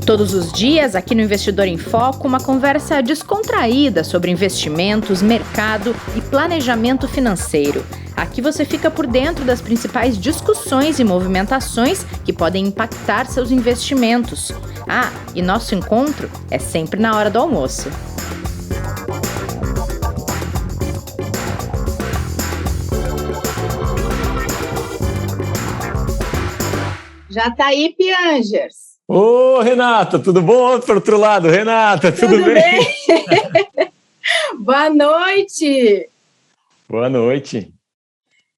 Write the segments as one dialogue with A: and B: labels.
A: Todos os dias, aqui no Investidor em Foco, uma conversa descontraída sobre investimentos, mercado e planejamento financeiro. Aqui você fica por dentro das principais discussões e movimentações que podem impactar seus investimentos. E nosso encontro é sempre na hora do almoço.
B: Já tá aí, Piangers.
C: Ô, Renata, tudo bom? Para outro lado, Renata, tudo bem?
B: Boa noite!
C: Boa noite.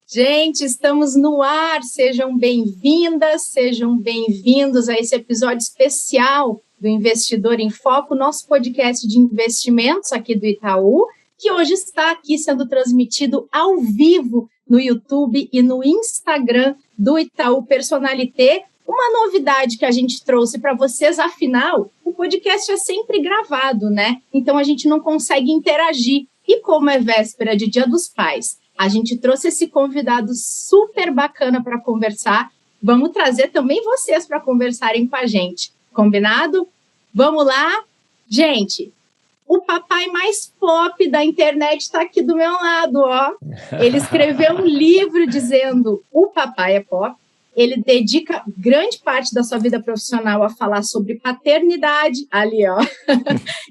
B: Gente, estamos no ar, sejam bem-vindas, sejam bem-vindos a esse episódio especial do Investidor em Foco, nosso podcast de investimentos aqui do Itaú, que hoje está aqui sendo transmitido ao vivo no YouTube e no Instagram do Itaú Personalité. Uma novidade que a gente trouxe para vocês, afinal, o podcast é sempre gravado, né? Então a gente não consegue interagir. E como é véspera de Dia dos Pais, a gente trouxe esse convidado super bacana para conversar. Vamos trazer também vocês para conversarem com a gente. Combinado? Vamos lá? Gente, o papai mais pop da internet está aqui do meu lado, ó. Ele escreveu um livro dizendo o papai é pop. Ele dedica grande parte da sua vida profissional a falar sobre paternidade, ali, ó,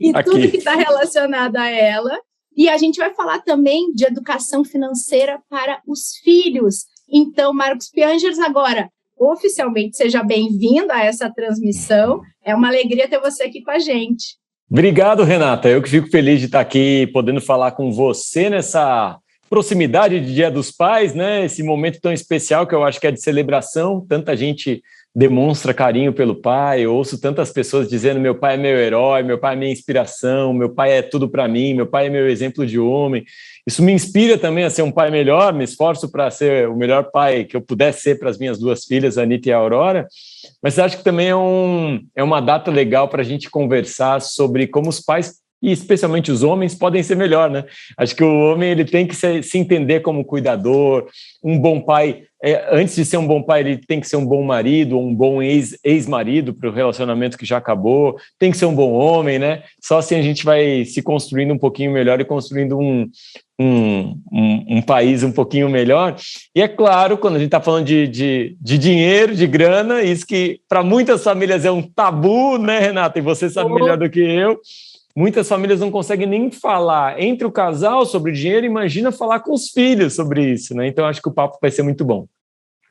B: e
C: aqui.
B: Tudo que está relacionado a ela. E a gente vai falar também de educação financeira para os filhos. Então, Marcos Piangers, agora, oficialmente, seja bem-vindo a essa transmissão. É uma alegria ter você aqui com a gente.
C: Obrigado, Renata. Eu que fico feliz de estar aqui, podendo falar com você nessa proximidade de Dia dos Pais, né? Esse momento tão especial que eu acho que é de celebração. Tanta gente demonstra carinho pelo pai. Eu ouço tantas pessoas dizendo: meu pai é meu herói, meu pai é minha inspiração, meu pai é tudo para mim, meu pai é meu exemplo de homem. Isso me inspira também a ser um pai melhor. Me esforço para ser o melhor pai que eu puder ser para as minhas duas filhas, a Anitta e a Aurora. Mas acho que também é uma data legal para a gente conversar sobre como os pais, e especialmente os homens, podem ser melhor, né? Acho que o homem ele tem que se entender como cuidador, um bom pai. Antes de ser um bom pai, ele tem que ser um bom marido, um bom ex-marido para o relacionamento que já acabou, tem que ser um bom homem, né? Só assim a gente vai se construindo um pouquinho melhor e construindo um país um pouquinho melhor. E é claro, quando a gente está falando de dinheiro, de grana, isso que para muitas famílias é um tabu, né, Renata? E você sabe melhor do que eu. Muitas famílias não conseguem nem falar entre o casal sobre dinheiro, imagina falar com os filhos sobre isso, né? Então, acho que o papo vai ser muito bom.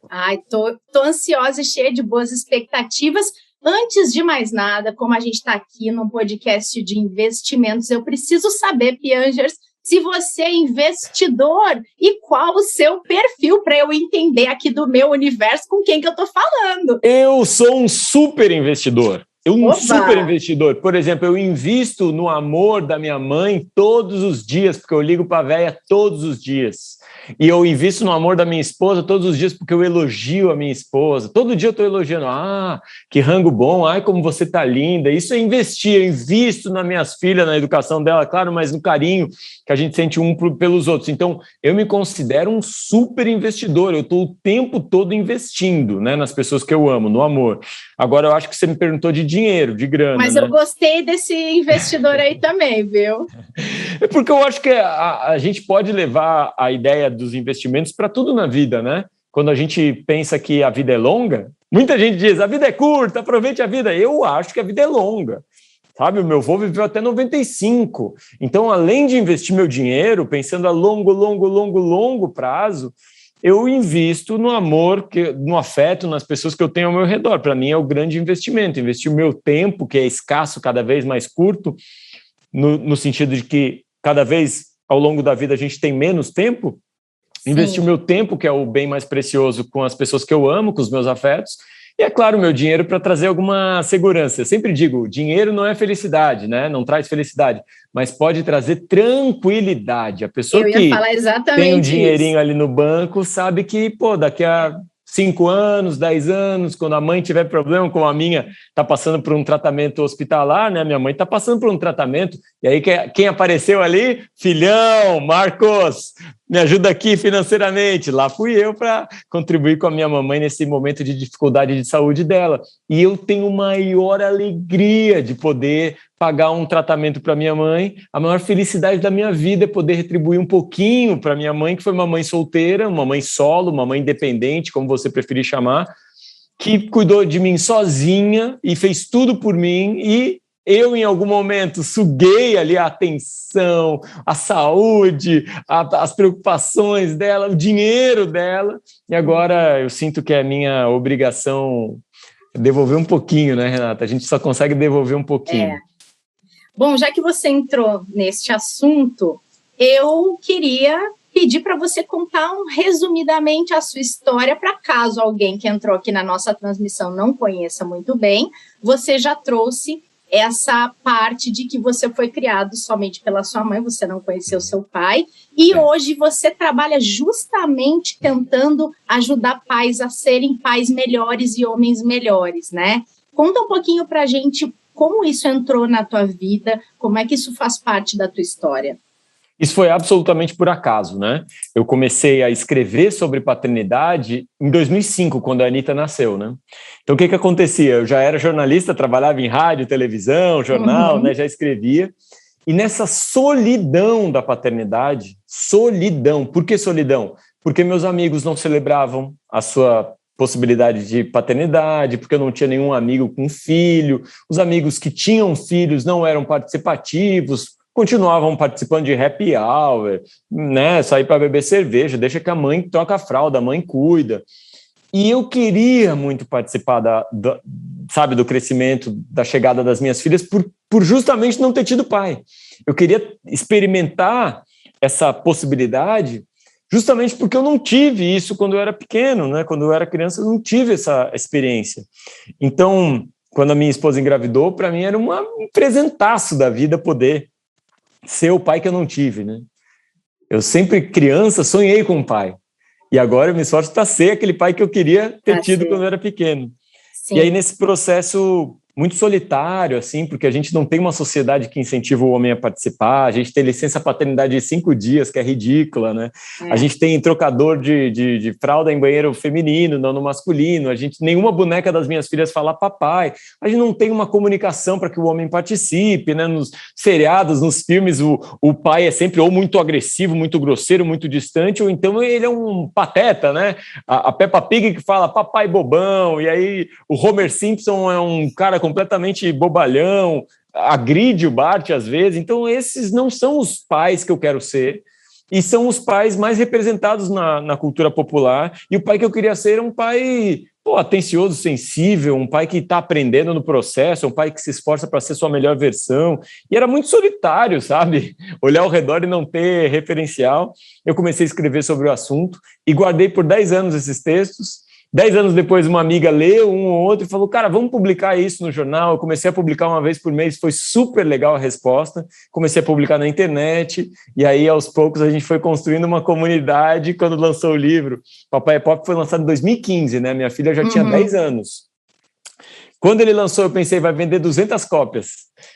B: Ai, tô ansiosa e cheia de boas expectativas. Antes de mais nada, como a gente está aqui num podcast de investimentos, eu preciso saber, Piangers, se você é investidor e qual o seu perfil para eu entender aqui do meu universo com quem que eu estou falando.
C: Eu sou um super investidor.
B: Opa!
C: Super investidor. Por exemplo, eu invisto no amor da minha mãe todos os dias, porque eu ligo para a véia todos os dias. E eu invisto no amor da minha esposa todos os dias, porque eu elogio a minha esposa. Todo dia eu estou elogiando. Que rango bom. Ai, como você está linda. Isso é investir. Eu invisto nas minhas filhas, na educação dela, claro, mas no carinho que a gente sente pelos outros. Então, eu me considero um super investidor. Eu estou o tempo todo investindo, né, nas pessoas que eu amo, no amor. Agora, eu acho que você me perguntou de dinheiro, de grana.
B: Mas
C: né?
B: Eu gostei desse investidor aí também, viu?
C: É porque eu acho que a gente pode levar a ideia dos investimentos para tudo na vida, né? Quando a gente pensa que a vida é longa, muita gente diz, a vida é curta, aproveite a vida. Eu acho que a vida é longa. Sabe, o meu avô viveu até 95. Então, além de investir meu dinheiro, pensando a longo prazo, eu invisto no amor, no afeto, nas pessoas que eu tenho ao meu redor. Para mim é o grande investimento. Investir o meu tempo, que é escasso, cada vez mais curto, no sentido de que cada vez ao longo da vida a gente tem menos tempo. Sim. Investir o meu tempo, que é o bem mais precioso, com as pessoas que eu amo, com os meus afetos. E, é claro, o meu dinheiro para trazer alguma segurança. Eu sempre digo, dinheiro não é felicidade, né? Não traz felicidade, mas pode trazer tranquilidade. A pessoa que tem um dinheirinho ali no banco sabe que, daqui a 5 anos, 10 anos, quando a mãe tiver problema, como a minha está passando por um tratamento hospitalar, né? Minha mãe está passando por um tratamento, e aí quem apareceu ali? Filhão, Marcos, me ajuda aqui financeiramente. Lá fui eu para contribuir com a minha mamãe nesse momento de dificuldade de saúde dela. E eu tenho maior alegria de poder pagar um tratamento para minha mãe. A maior felicidade da minha vida é poder retribuir um pouquinho para minha mãe, que foi uma mãe solteira, uma mãe solo, uma mãe independente, como você preferir chamar, que cuidou de mim sozinha e fez tudo por mim, e eu, em algum momento, suguei ali a atenção, a saúde, as preocupações dela, o dinheiro dela, e agora eu sinto que é minha obrigação devolver um pouquinho, né, Renata? A gente só consegue devolver um pouquinho.
B: Bom, já que você entrou neste assunto, eu queria pedir para você contar resumidamente a sua história, para caso alguém que entrou aqui na nossa transmissão não conheça muito bem, você já trouxe essa parte de que você foi criado somente pela sua mãe, você não conheceu seu pai, e hoje você trabalha justamente tentando ajudar pais a serem pais melhores e homens melhores, né? Conta um pouquinho para a gente como isso entrou na tua vida, como é que isso faz parte da tua história.
C: Isso foi absolutamente por acaso, né? Eu comecei a escrever sobre paternidade em 2005, quando a Anitta nasceu, né? Então, o que acontecia? Eu já era jornalista, trabalhava em rádio, televisão, jornal, né? Já escrevia. E nessa solidão da paternidade, solidão. Por que solidão? Porque meus amigos não celebravam a sua possibilidade de paternidade, porque eu não tinha nenhum amigo com filho, os amigos que tinham filhos não eram participativos, continuavam participando de happy hour, né, sair para beber cerveja, deixa que a mãe troca a fralda, a mãe cuida. E eu queria muito participar do crescimento, da chegada das minhas filhas, por justamente não ter tido pai. Eu queria experimentar essa possibilidade justamente porque eu não tive isso quando eu era pequeno, né? Quando eu era criança, eu não tive essa experiência. Então, quando a minha esposa engravidou, para mim era um presentaço da vida poder ser o pai que eu não tive, né? Eu sempre, criança, sonhei com um pai. E agora eu me esforço para ser aquele pai que eu queria ter tido quando eu era pequeno. Sim. E aí, nesse processo muito solitário, assim, porque a gente não tem uma sociedade que incentiva o homem a participar, a gente tem licença paternidade de 5 dias, que é ridícula, né? A gente tem trocador de fralda em banheiro feminino, não no masculino, nenhuma boneca das minhas filhas fala papai, a gente não tem uma comunicação para que o homem participe, né? Nos seriados, nos filmes, o pai é sempre ou muito agressivo, muito grosseiro, muito distante, ou então ele é um pateta, né? A Peppa Pig que fala papai bobão, e aí o Homer Simpson é um cara completamente bobalhão, agride o Bart às vezes. Então esses não são os pais que eu quero ser, e são os pais mais representados na cultura popular, e o pai que eu queria ser é um pai atencioso, sensível, um pai que está aprendendo no processo, um pai que se esforça para ser sua melhor versão, e era muito solitário, sabe? Olhar ao redor e não ter referencial. Eu comecei a escrever sobre o assunto e guardei por 10 anos esses textos. 10 anos depois, uma amiga leu um ou outro e falou, cara, vamos publicar isso no jornal. Eu comecei a publicar uma vez por mês, foi super legal a resposta. Comecei a publicar na internet, e aí, aos poucos, a gente foi construindo uma comunidade. Quando lançou o livro, Papai é Pop foi lançado em 2015, né? Minha filha já tinha 10 anos. Quando ele lançou, eu pensei, vai vender 200 cópias.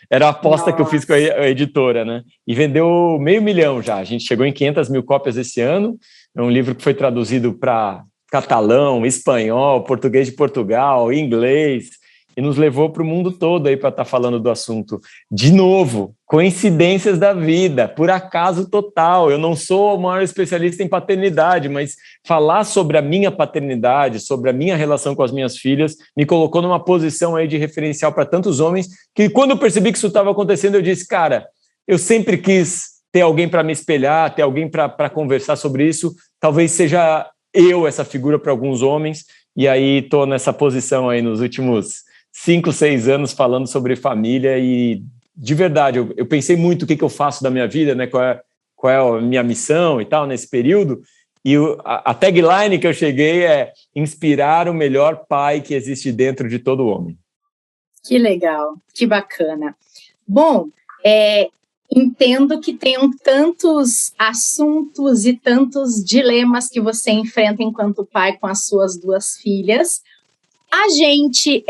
C: Era a aposta que eu fiz com a editora, né? E vendeu 500.000 já. A gente chegou em 500 mil cópias esse ano. É um livro que foi traduzido para catalão, espanhol, português de Portugal, inglês, e nos levou para o mundo todo aí para estar falando do assunto. De novo, coincidências da vida, por acaso total. Eu não sou o maior especialista em paternidade, mas falar sobre a minha paternidade, sobre a minha relação com as minhas filhas, me colocou numa posição aí de referencial para tantos homens, que quando eu percebi que isso estava acontecendo, eu disse, cara, eu sempre quis ter alguém para me espelhar, ter alguém para conversar sobre isso, talvez seja eu essa figura para alguns homens, e aí estou nessa posição aí nos últimos 5, 6 anos falando sobre família, e de verdade, eu pensei muito o que eu faço da minha vida, né? Qual é a minha missão e tal nesse período, e a tagline que eu cheguei é inspirar o melhor pai que existe dentro de todo homem.
B: Que legal, que bacana. Bom, entendo que tenham tantos assuntos e tantos dilemas que você enfrenta enquanto pai com as suas 2 filhas. A gente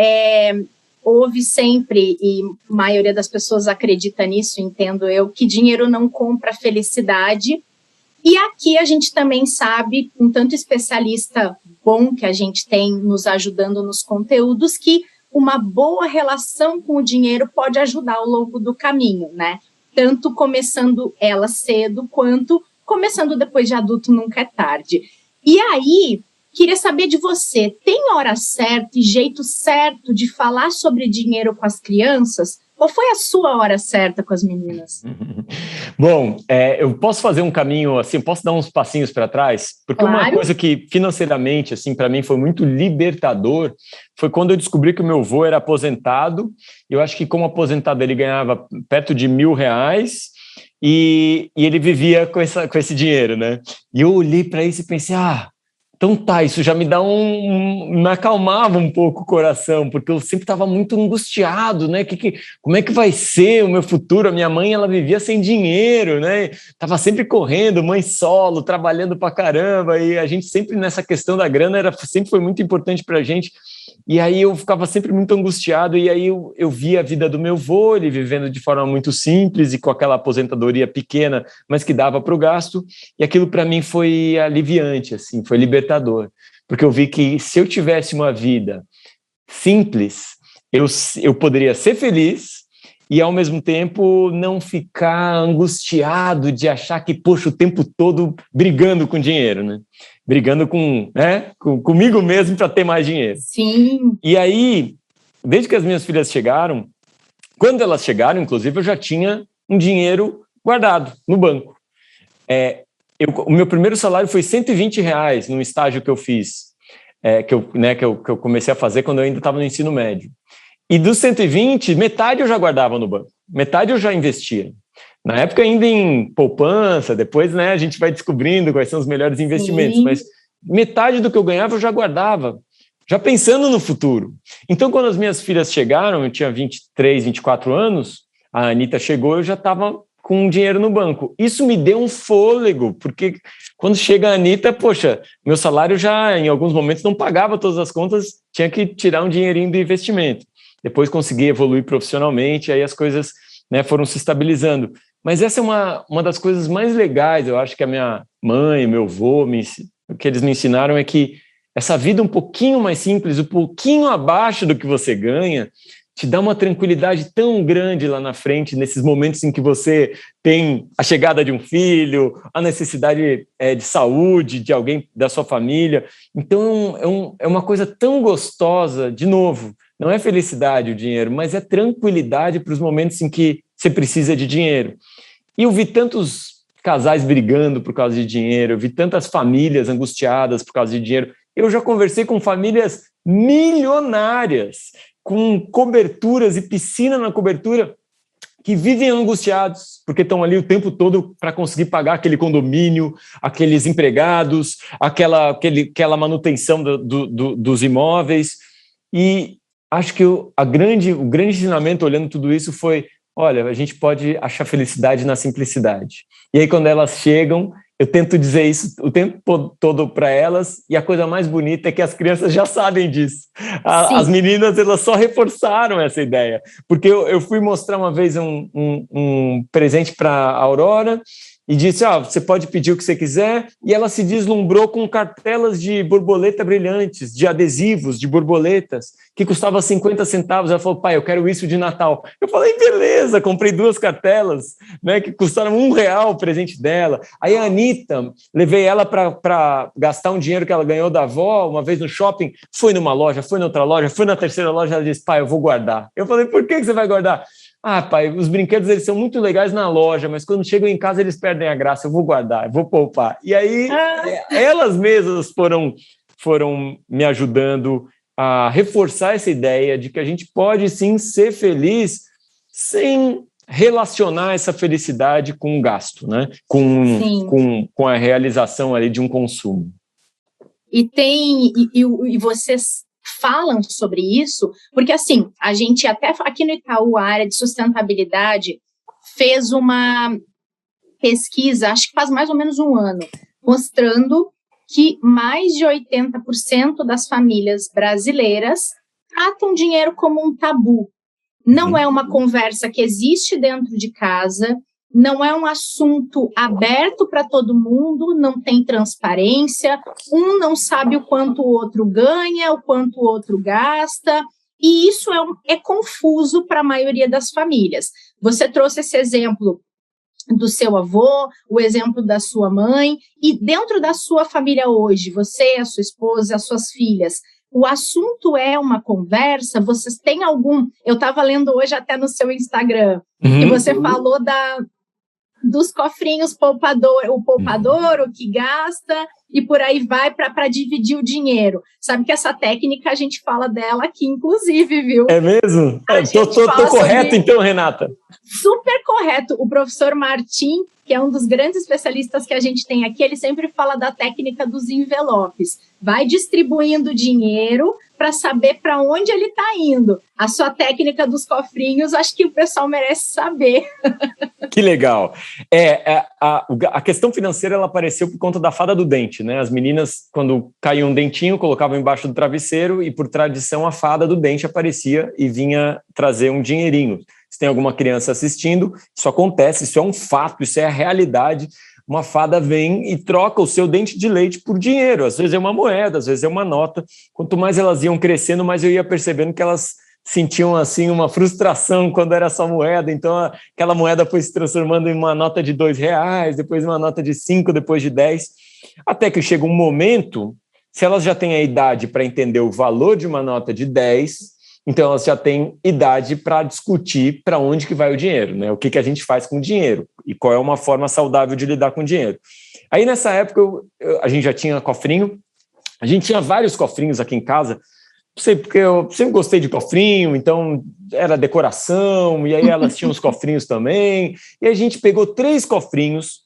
B: ouve sempre, e a maioria das pessoas acredita nisso, entendo eu, que dinheiro não compra felicidade. E aqui a gente também sabe, com tanto especialista bom que a gente tem nos ajudando nos conteúdos, que uma boa relação com o dinheiro pode ajudar ao longo do caminho, né? Tanto começando ela cedo, quanto começando depois de adulto, nunca é tarde. E aí, queria saber de você, tem hora certa e jeito certo de falar sobre dinheiro com as crianças? Qual foi a sua hora certa com as meninas?
C: Bom, eu posso fazer um caminho assim, posso dar uns passinhos para trás? Porque
B: Claro.
C: Uma coisa que financeiramente, assim, para mim foi muito libertador, foi quando eu descobri que o meu avô era aposentado. Eu acho que como aposentado ele ganhava perto de R$1.000 e ele vivia com esse dinheiro, né? E eu olhei para isso e pensei, então tá, isso já me dá me acalmava um pouco o coração, porque eu sempre estava muito angustiado, né? Como é que vai ser o meu futuro? A minha mãe, ela vivia sem dinheiro, né? Tava sempre correndo, mãe solo, trabalhando pra caramba, e a gente sempre nessa questão da grana sempre foi muito importante pra gente. E aí eu ficava sempre muito angustiado, e aí eu via a vida do meu avô, ele vivendo de forma muito simples e com aquela aposentadoria pequena, mas que dava para o gasto, e aquilo para mim foi aliviante, assim, foi libertador, porque eu vi que se eu tivesse uma vida simples, eu poderia ser feliz e, ao mesmo tempo, não ficar angustiado de achar que, poxa, o tempo todo brigando com dinheiro, né? Brigando comigo mesmo para ter mais dinheiro.
B: Sim.
C: E aí, desde que as minhas filhas chegaram, quando elas chegaram, inclusive, eu já tinha um dinheiro guardado no banco. O meu primeiro salário foi R$120 num estágio que eu fiz, que eu comecei a fazer quando eu ainda estava no ensino médio. E dos 120, metade eu já guardava no banco, metade eu já investia. Na época ainda em poupança, depois, né, a gente vai descobrindo quais são os melhores investimentos, mas metade do que eu ganhava eu já guardava, já pensando no futuro. Então, quando as minhas filhas chegaram, eu tinha 23, 24 anos, a Anitta chegou, eu já estava com dinheiro no banco. Isso me deu um fôlego, porque quando chega a Anitta, poxa, meu salário já, em alguns momentos, não pagava todas as contas, tinha que tirar um dinheirinho do investimento. Depois consegui evoluir profissionalmente, aí as coisas, né, foram se estabilizando. Mas essa é uma das coisas mais legais, eu acho que a minha mãe, meu avô, o que eles me ensinaram é que essa vida um pouquinho mais simples, um pouquinho abaixo do que você ganha, te dá uma tranquilidade tão grande lá na frente, nesses momentos em que você tem a chegada de um filho, a necessidade de saúde de alguém da sua família. Então, é uma coisa tão gostosa, de novo, não é felicidade o dinheiro, mas é tranquilidade para os momentos em que você precisa de dinheiro. E eu vi tantos casais brigando por causa de dinheiro, eu vi tantas famílias angustiadas por causa de dinheiro. Eu já conversei com famílias milionárias, com coberturas e piscina na cobertura, que vivem angustiados, porque estão ali o tempo todo para conseguir pagar aquele condomínio, aqueles empregados, aquela manutenção dos imóveis. E acho que o grande ensinamento, olhando tudo isso, foi: olha, a gente pode achar felicidade na simplicidade. E aí, quando elas chegam, eu tento dizer isso o tempo todo para elas, e a coisa mais bonita é que as crianças já sabem disso. As meninas, elas só reforçaram essa ideia, porque eu fui mostrar uma vez um presente para a Aurora, e disse, você pode pedir o que você quiser, e ela se deslumbrou com cartelas de borboleta brilhantes, de adesivos, de borboletas, que custava 50 centavos. Ela falou: pai, eu quero isso de Natal. Eu falei: beleza, comprei 2 cartelas, né, que custaram R$1 o presente dela. Aí a Anitta, levei ela para gastar um dinheiro que ela ganhou da avó, uma vez no shopping, foi numa loja, foi na outra loja, foi na terceira loja, ela disse: pai, eu vou guardar. Eu falei: por que você vai guardar? Pai, os brinquedos, eles são muito legais na loja, mas quando chegam em casa eles perdem a graça, eu vou guardar, eu vou poupar. E aí elas mesmas foram me ajudando a reforçar essa ideia de que a gente pode sim ser feliz sem relacionar essa felicidade com o gasto, né? Com a realização ali de um consumo.
B: E vocês falam sobre isso, porque assim, a gente até aqui no Itaú, a área de sustentabilidade, fez uma pesquisa, acho que faz mais ou menos um ano, mostrando que mais de 80% das famílias brasileiras tratam dinheiro como um tabu. Não é uma conversa que existe dentro de casa, não é um assunto aberto para todo mundo, não tem transparência, um não sabe o quanto o outro ganha, o quanto o outro gasta, e isso é confuso para a maioria das famílias. Você trouxe esse exemplo do seu avô, o exemplo da sua mãe, e dentro da sua família hoje, você, a sua esposa, as suas filhas, o assunto é uma conversa? Vocês têm algum... Eu estava lendo hoje até no seu Instagram, que você falou dos cofrinhos poupador, o que gasta, e por aí vai para dividir o dinheiro. Sabe que essa técnica a gente fala dela aqui, inclusive, viu?
C: É mesmo? Tô correto, então, Renata?
B: Super correto. O professor Martim, que é um dos grandes especialistas que a gente tem aqui, ele sempre fala da técnica dos envelopes. Vai distribuindo dinheiro para saber para onde ele está indo. A sua técnica dos cofrinhos, acho que o pessoal merece saber.
C: Que legal. A questão financeira ela apareceu por conta da fada do dente, né? As meninas, quando caía um dentinho, colocavam embaixo do travesseiro e, por tradição, a fada do dente aparecia e vinha trazer um dinheirinho. Se tem alguma criança assistindo, isso acontece, isso é um fato, isso é a realidade. Uma fada vem e troca o seu dente de leite por dinheiro. Às vezes é uma moeda, às vezes é uma nota. Quanto mais elas iam crescendo, mais eu ia percebendo que elas sentiam assim uma frustração quando era só moeda. Então aquela moeda foi se transformando em uma nota de R$2, depois uma nota de 5, depois de 10. Até que chega um momento, se elas já têm a idade para entender o valor de uma nota de 10, então elas já têm idade para discutir para onde que vai o dinheiro, né? O que a gente faz com o dinheiro e qual é uma forma saudável de lidar com o dinheiro. Aí nessa época a gente já tinha cofrinho, a gente tinha vários cofrinhos aqui em casa, não sei porque eu sempre gostei de cofrinho, então era decoração, e aí elas tinham os cofrinhos também, e a gente pegou três cofrinhos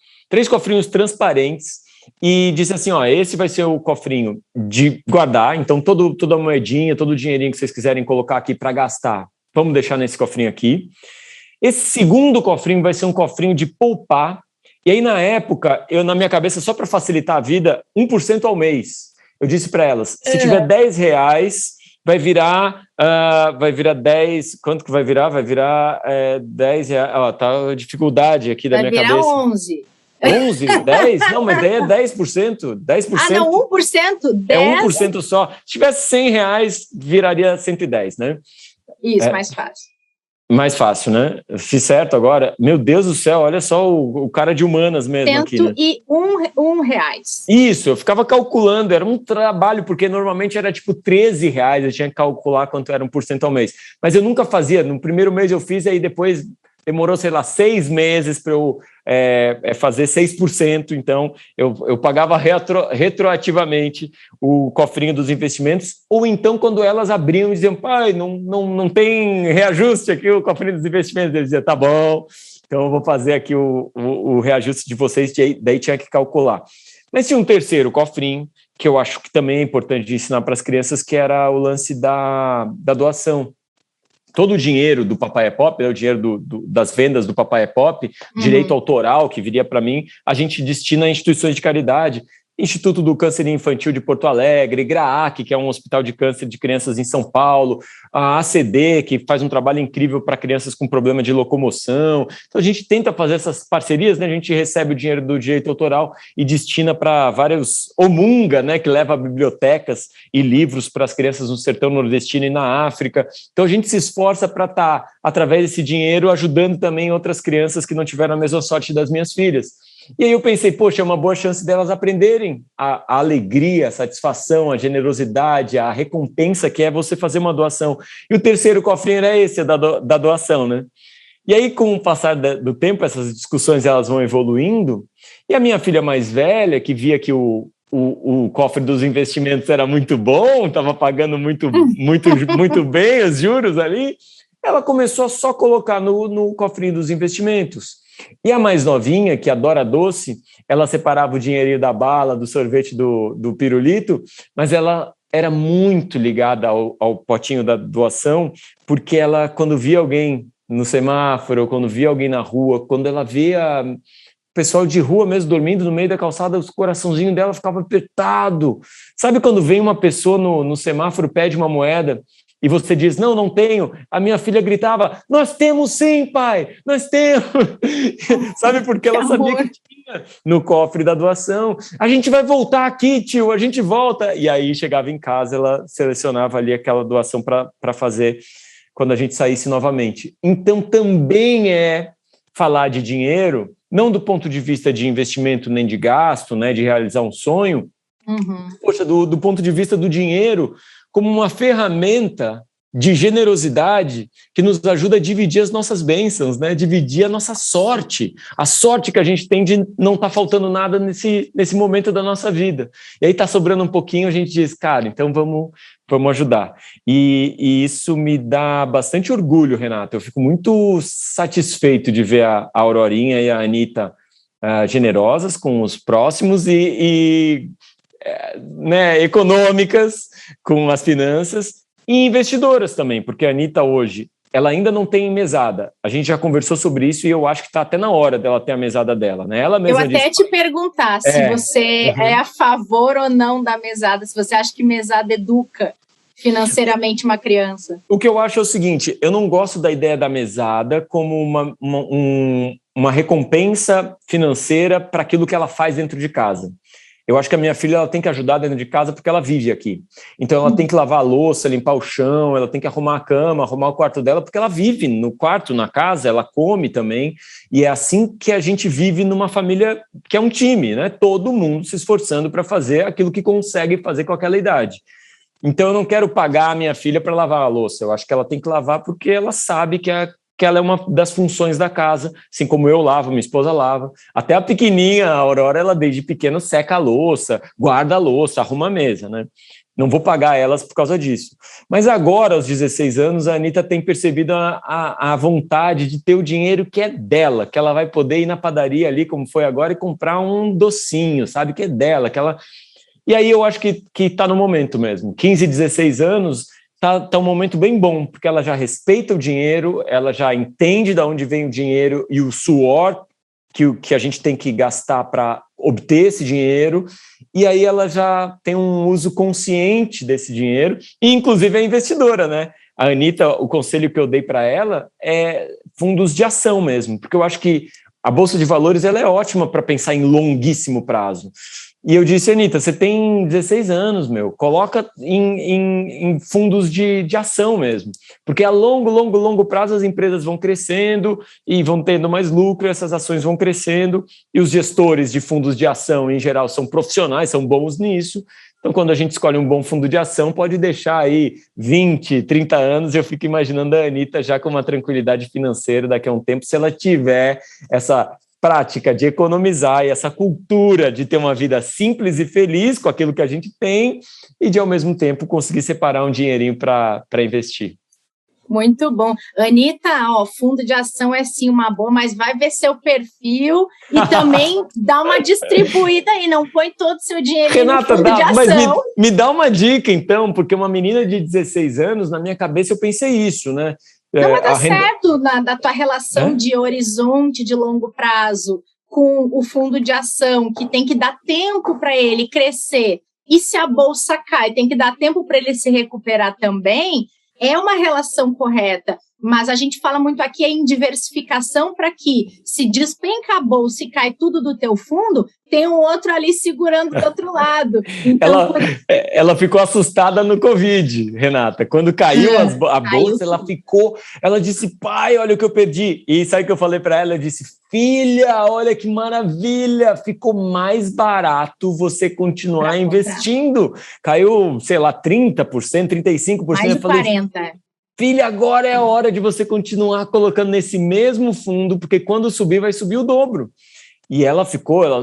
C: transparentes, e disse assim, esse vai ser o cofrinho de guardar, então toda a moedinha, todo o dinheirinho que vocês quiserem colocar aqui para gastar, vamos deixar nesse cofrinho aqui. Esse segundo cofrinho vai ser um cofrinho de poupar, e aí na época, na minha cabeça, só para facilitar a vida, 1% ao mês. Eu disse para elas, se tiver R$10, vai virar 10, quanto que vai virar? Vai virar R$10, tá a dificuldade aqui da minha cabeça.
B: Vai virar 11.
C: 11? 10? Não, mas daí é 10%. 10%.
B: Ah, não, 1%? 10?
C: É 1% só. Se tivesse R$100, viraria 110, né?
B: Isso, mais fácil.
C: Mais fácil, né? Eu fiz certo agora. Meu Deus do céu, olha só o cara de humanas mesmo aqui, né?
B: R$101.
C: Isso, eu ficava calculando, era um trabalho, porque normalmente era tipo R$13, eu tinha que calcular quanto era 1% ao mês. Mas eu nunca fazia, no primeiro mês eu fiz, e aí depois demorou, 6 meses para eu fazer 6%, então eu pagava retroativamente o cofrinho dos investimentos, ou então quando elas abriam e diziam, pai, não tem reajuste aqui o cofrinho dos investimentos, eu dizia, tá bom, então eu vou fazer aqui o reajuste de vocês, daí tinha que calcular. Mas tinha um terceiro cofrinho, que eu acho que também é importante de ensinar para as crianças, que era o lance da doação. Todo o dinheiro do Papai é Pop, o dinheiro das vendas do Papai é Pop, direito autoral que viria para mim, a gente destina a instituições de caridade, Instituto do Câncer Infantil de Porto Alegre, GRAAC, que é um hospital de câncer de crianças em São Paulo, a ACD, que faz um trabalho incrível para crianças com problema de locomoção. Então a gente tenta fazer essas parcerias, né? A gente recebe o dinheiro do direito autoral e destina para vários Omunga, né? Que leva bibliotecas e livros para as crianças no sertão nordestino e na África. Então a gente se esforça para estar, através desse dinheiro, ajudando também outras crianças que não tiveram a mesma sorte das minhas filhas. E aí eu pensei, poxa, é uma boa chance delas aprenderem a alegria, a satisfação, a generosidade, a recompensa que é você fazer uma doação. E o terceiro cofrinho era esse, da doação, né? E aí, com o passar do tempo, essas discussões elas vão evoluindo, e a minha filha mais velha, que via que o cofre dos investimentos era muito bom, estava pagando muito bem os juros ali, ela começou a só colocar no cofrinho dos investimentos. E a mais novinha, que adora doce, ela separava o dinheirinho da bala, do sorvete, do pirulito, mas ela era muito ligada ao potinho da doação, porque ela, quando via alguém no semáforo, ou quando via alguém na rua, quando ela via o pessoal de rua mesmo dormindo no meio da calçada, o coraçãozinho dela ficava apertado. Sabe quando vem uma pessoa no semáforo, pede uma moeda, e você diz, não tenho, a minha filha gritava, nós temos sim, pai, nós temos. Sabe, porque ela sabia que tinha no cofre da doação. A gente vai voltar aqui, tio, a gente volta. E aí chegava em casa, ela selecionava ali aquela doação para fazer quando a gente saísse novamente. Então também é falar de dinheiro, não do ponto de vista de investimento nem de gasto, né, de realizar um sonho, poxa, do ponto de vista do dinheiro como uma ferramenta de generosidade que nos ajuda a dividir as nossas bênçãos, né? Dividir a nossa sorte, a sorte que a gente tem de não estar faltando nada nesse momento da nossa vida. E aí está sobrando um pouquinho, a gente diz, cara, então vamos ajudar. E isso me dá bastante orgulho, Renata. Eu fico muito satisfeito de ver a Aurorinha e a Anitta generosas com os próximos né, econômicas com as finanças e investidoras também, porque a Anitta hoje, ela ainda não tem mesada. A gente já conversou sobre isso e eu acho que está até na hora dela ter a mesada dela, né? Ela mesma
B: eu até te perguntar se você é a favor ou não da mesada, se você acha que mesada educa financeiramente uma criança.
C: O que eu acho é o seguinte, eu não gosto da ideia da mesada como uma recompensa financeira para aquilo que ela faz dentro de casa. Eu acho que a minha filha ela tem que ajudar dentro de casa porque ela vive aqui. Então ela tem que lavar a louça, limpar o chão, ela tem que arrumar a cama, arrumar o quarto dela, porque ela vive no quarto, na casa, ela come também. E é assim que a gente vive numa família que é um time, né? Todo mundo se esforçando para fazer aquilo que consegue fazer com aquela idade. Então eu não quero pagar a minha filha para lavar a louça. Eu acho que ela tem que lavar porque ela sabe que ela é uma das funções da casa, assim como eu lavo, minha esposa lava. Até a pequenininha, a Aurora, ela desde pequeno seca a louça, guarda a louça, arruma a mesa, né? Não vou pagar elas por causa disso. Mas agora, aos 16 anos, a Anitta tem percebido a vontade de ter o dinheiro que é dela, que ela vai poder ir na padaria ali, como foi agora, e comprar um docinho, sabe? Que é dela, que ela... E aí eu acho que está no momento mesmo. 15, 16 anos... Tá um momento bem bom, porque ela já respeita o dinheiro, ela já entende de onde vem o dinheiro e o suor que a gente tem que gastar para obter esse dinheiro, e aí ela já tem um uso consciente desse dinheiro, e inclusive é investidora, né? A Anitta, o conselho que eu dei para ela é fundos de ação mesmo, porque eu acho que a Bolsa de Valores ela é ótima para pensar em longuíssimo prazo. E eu disse, Anitta, você tem 16 anos, coloca em fundos de ação mesmo, porque a longo prazo as empresas vão crescendo e vão tendo mais lucro, essas ações vão crescendo, e os gestores de fundos de ação, em geral, são profissionais, são bons nisso. Então, quando a gente escolhe um bom fundo de ação, pode deixar aí 20, 30 anos, eu fico imaginando a Anitta já com uma tranquilidade financeira daqui a um tempo, se ela tiver essa prática de economizar e essa cultura de ter uma vida simples e feliz com aquilo que a gente tem e de, ao mesmo tempo, conseguir separar um dinheirinho para investir.
B: Muito bom. Anitta, fundo de ação é sim uma boa, mas vai ver seu perfil e também dá uma distribuída aí, não põe todo o seu dinheiro
C: Renata,
B: no fundo de ação.
C: Mas me dá uma dica, então, porque uma menina de 16 anos, na minha cabeça, eu pensei isso, né?
B: Não, mas dá certo da tua relação de horizonte de longo prazo com o fundo de ação, que tem que dar tempo para ele crescer. E se a bolsa cai, tem que dar tempo para ele se recuperar também. É uma relação correta, mas a gente fala muito aqui em diversificação para que, se despenca a bolsa e cai tudo do teu fundo, tem um outro ali segurando do outro lado. Então,
C: ela ficou assustada no Covid, Renata. Quando caiu a bolsa, ela disse, pai, olha o que eu perdi. E sabe o que eu falei para ela? Eu disse, filha, olha que maravilha, ficou mais barato você continuar investindo. Caiu, sei lá, 30%, 35%.
B: Mais de 40%.
C: Filha, agora é a hora de você continuar colocando nesse mesmo fundo, porque quando subir, vai subir o dobro. E ela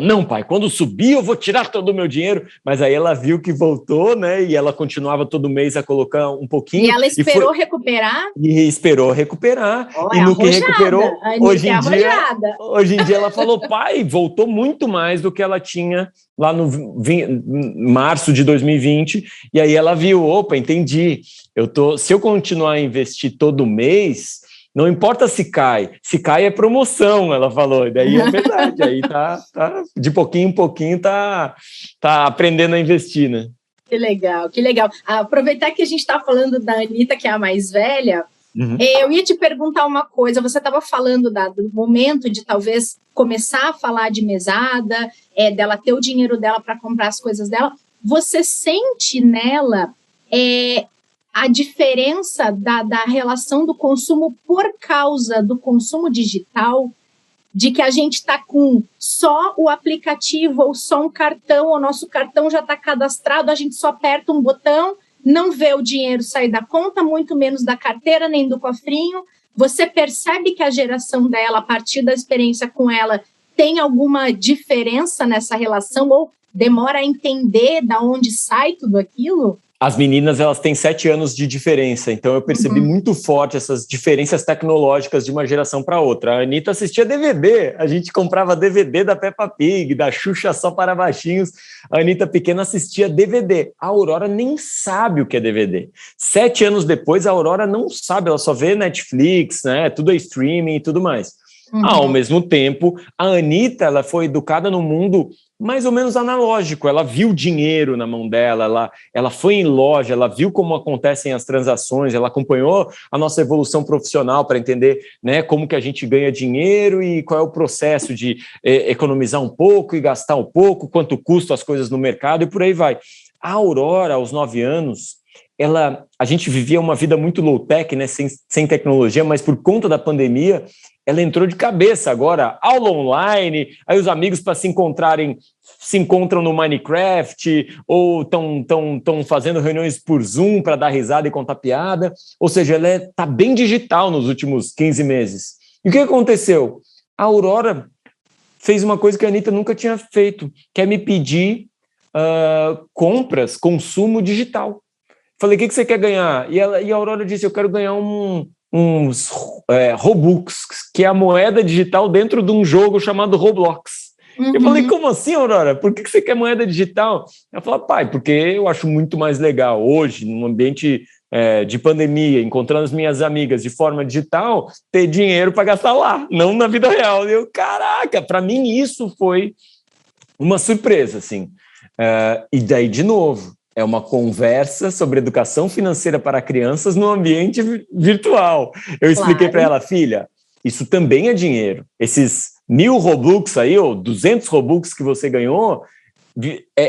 C: não, pai, quando subir eu vou tirar todo o meu dinheiro, mas aí ela viu que voltou, né, e ela continuava todo mês a colocar um pouquinho.
B: E ela esperou recuperar?
C: E esperou recuperar.
B: E
C: no que recuperou, hoje em dia ela falou, pai, voltou muito mais do que ela tinha lá no março de 2020, e aí ela viu, opa, entendi, se eu continuar a investir todo mês, não importa se cai é promoção, ela falou, e daí é verdade, aí tá de pouquinho em pouquinho tá aprendendo a investir, né?
B: Que legal, que legal. Aproveitar que a gente está falando da Anitta, que é a mais velha, eu ia te perguntar uma coisa. Você estava falando do momento de talvez começar a falar de mesada, dela ter o dinheiro dela para comprar as coisas dela. Você sente nela a diferença da relação do consumo por causa do consumo digital, de que a gente está com só o aplicativo ou só um cartão, o nosso cartão já está cadastrado, a gente só aperta um botão, não vê o dinheiro sair da conta, muito menos da carteira, nem do cofrinho. Você percebe que a geração dela, a partir da experiência com ela, tem alguma diferença nessa relação ou demora a entender de onde sai tudo aquilo?
C: As meninas, elas têm 7 anos de diferença, então eu percebi muito forte essas diferenças tecnológicas de uma geração para outra. A Anitta assistia DVD, a gente comprava DVD da Peppa Pig, da Xuxa só para baixinhos. A Anitta pequena assistia DVD. A Aurora nem sabe o que é DVD. 7 anos depois, a Aurora não sabe, ela só vê Netflix, né? Tudo é streaming e tudo mais. Ao mesmo tempo, a Anitta, ela foi educada num mundo mais ou menos analógico. Ela viu dinheiro na mão dela, ela foi em loja, ela viu como acontecem as transações, ela acompanhou a nossa evolução profissional para entender, né, como que a gente ganha dinheiro e qual é o processo de economizar um pouco e gastar um pouco, quanto custam as coisas no mercado e por aí vai. A Aurora, aos 9 anos, a gente vivia uma vida muito low-tech, né, sem tecnologia, mas por conta da pandemia, ela entrou de cabeça agora, aula online, aí os amigos para se encontram no Minecraft, ou estão fazendo reuniões por Zoom para dar risada e contar piada, ou seja, ela está bem digital nos últimos 15 meses. E o que aconteceu? A Aurora fez uma coisa que a Anitta nunca tinha feito, que é me pedir compras, consumo digital. Falei, o que você quer ganhar? E a Aurora disse, eu quero ganhar uns Robux, que é a moeda digital dentro de um jogo chamado Roblox. Eu falei, como assim, Aurora? Por que você quer moeda digital? Ela falou, pai, porque eu acho muito mais legal hoje, num ambiente de pandemia, encontrando as minhas amigas de forma digital, ter dinheiro para gastar lá, não na vida real. E eu, caraca, para mim isso foi uma surpresa, assim. E daí, de novo, é uma conversa sobre educação financeira para crianças no ambiente virtual. Eu expliquei para ela, filha, isso também é dinheiro. Esses 1.000 Robux aí, ou 200 Robux que você ganhou,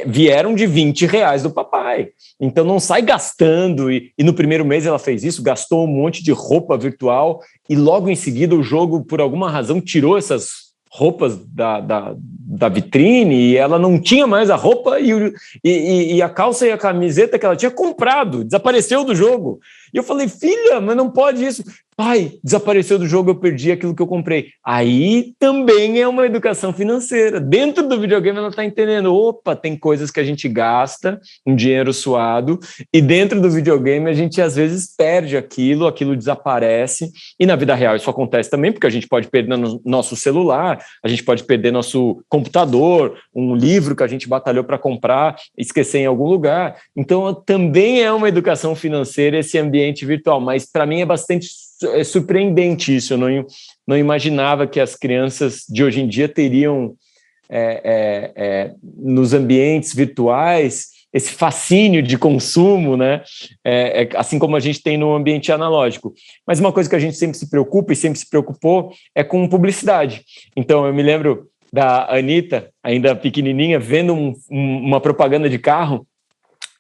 C: vieram de R$20 do papai. Então não sai gastando. E no primeiro mês ela fez isso, gastou um monte de roupa virtual e logo em seguida o jogo, por alguma razão, tirou essas roupas da vitrine e ela não tinha mais a roupa e a calça e a camiseta que ela tinha comprado, desapareceu do jogo. E eu falei, filha, mas não pode isso. Pai, desapareceu do jogo, eu perdi aquilo que eu comprei. Aí também é uma educação financeira. Dentro do videogame ela está entendendo, opa, tem coisas que a gente gasta, um dinheiro suado, e dentro do videogame a gente às vezes perde aquilo desaparece, e na vida real isso acontece também, porque a gente pode perder nosso celular, a gente pode perder nosso computador, um livro que a gente batalhou para comprar, esquecer em algum lugar. Então também é uma educação financeira esse ambiente virtual, mas para mim é bastante surpreendente isso. Eu não imaginava que as crianças de hoje em dia teriam nos ambientes virtuais esse fascínio de consumo, né? Assim como a gente tem no ambiente analógico. Mas uma coisa que a gente sempre se preocupa e sempre se preocupou é com publicidade. Então eu me lembro da Anitta, ainda pequenininha, vendo uma propaganda de carro,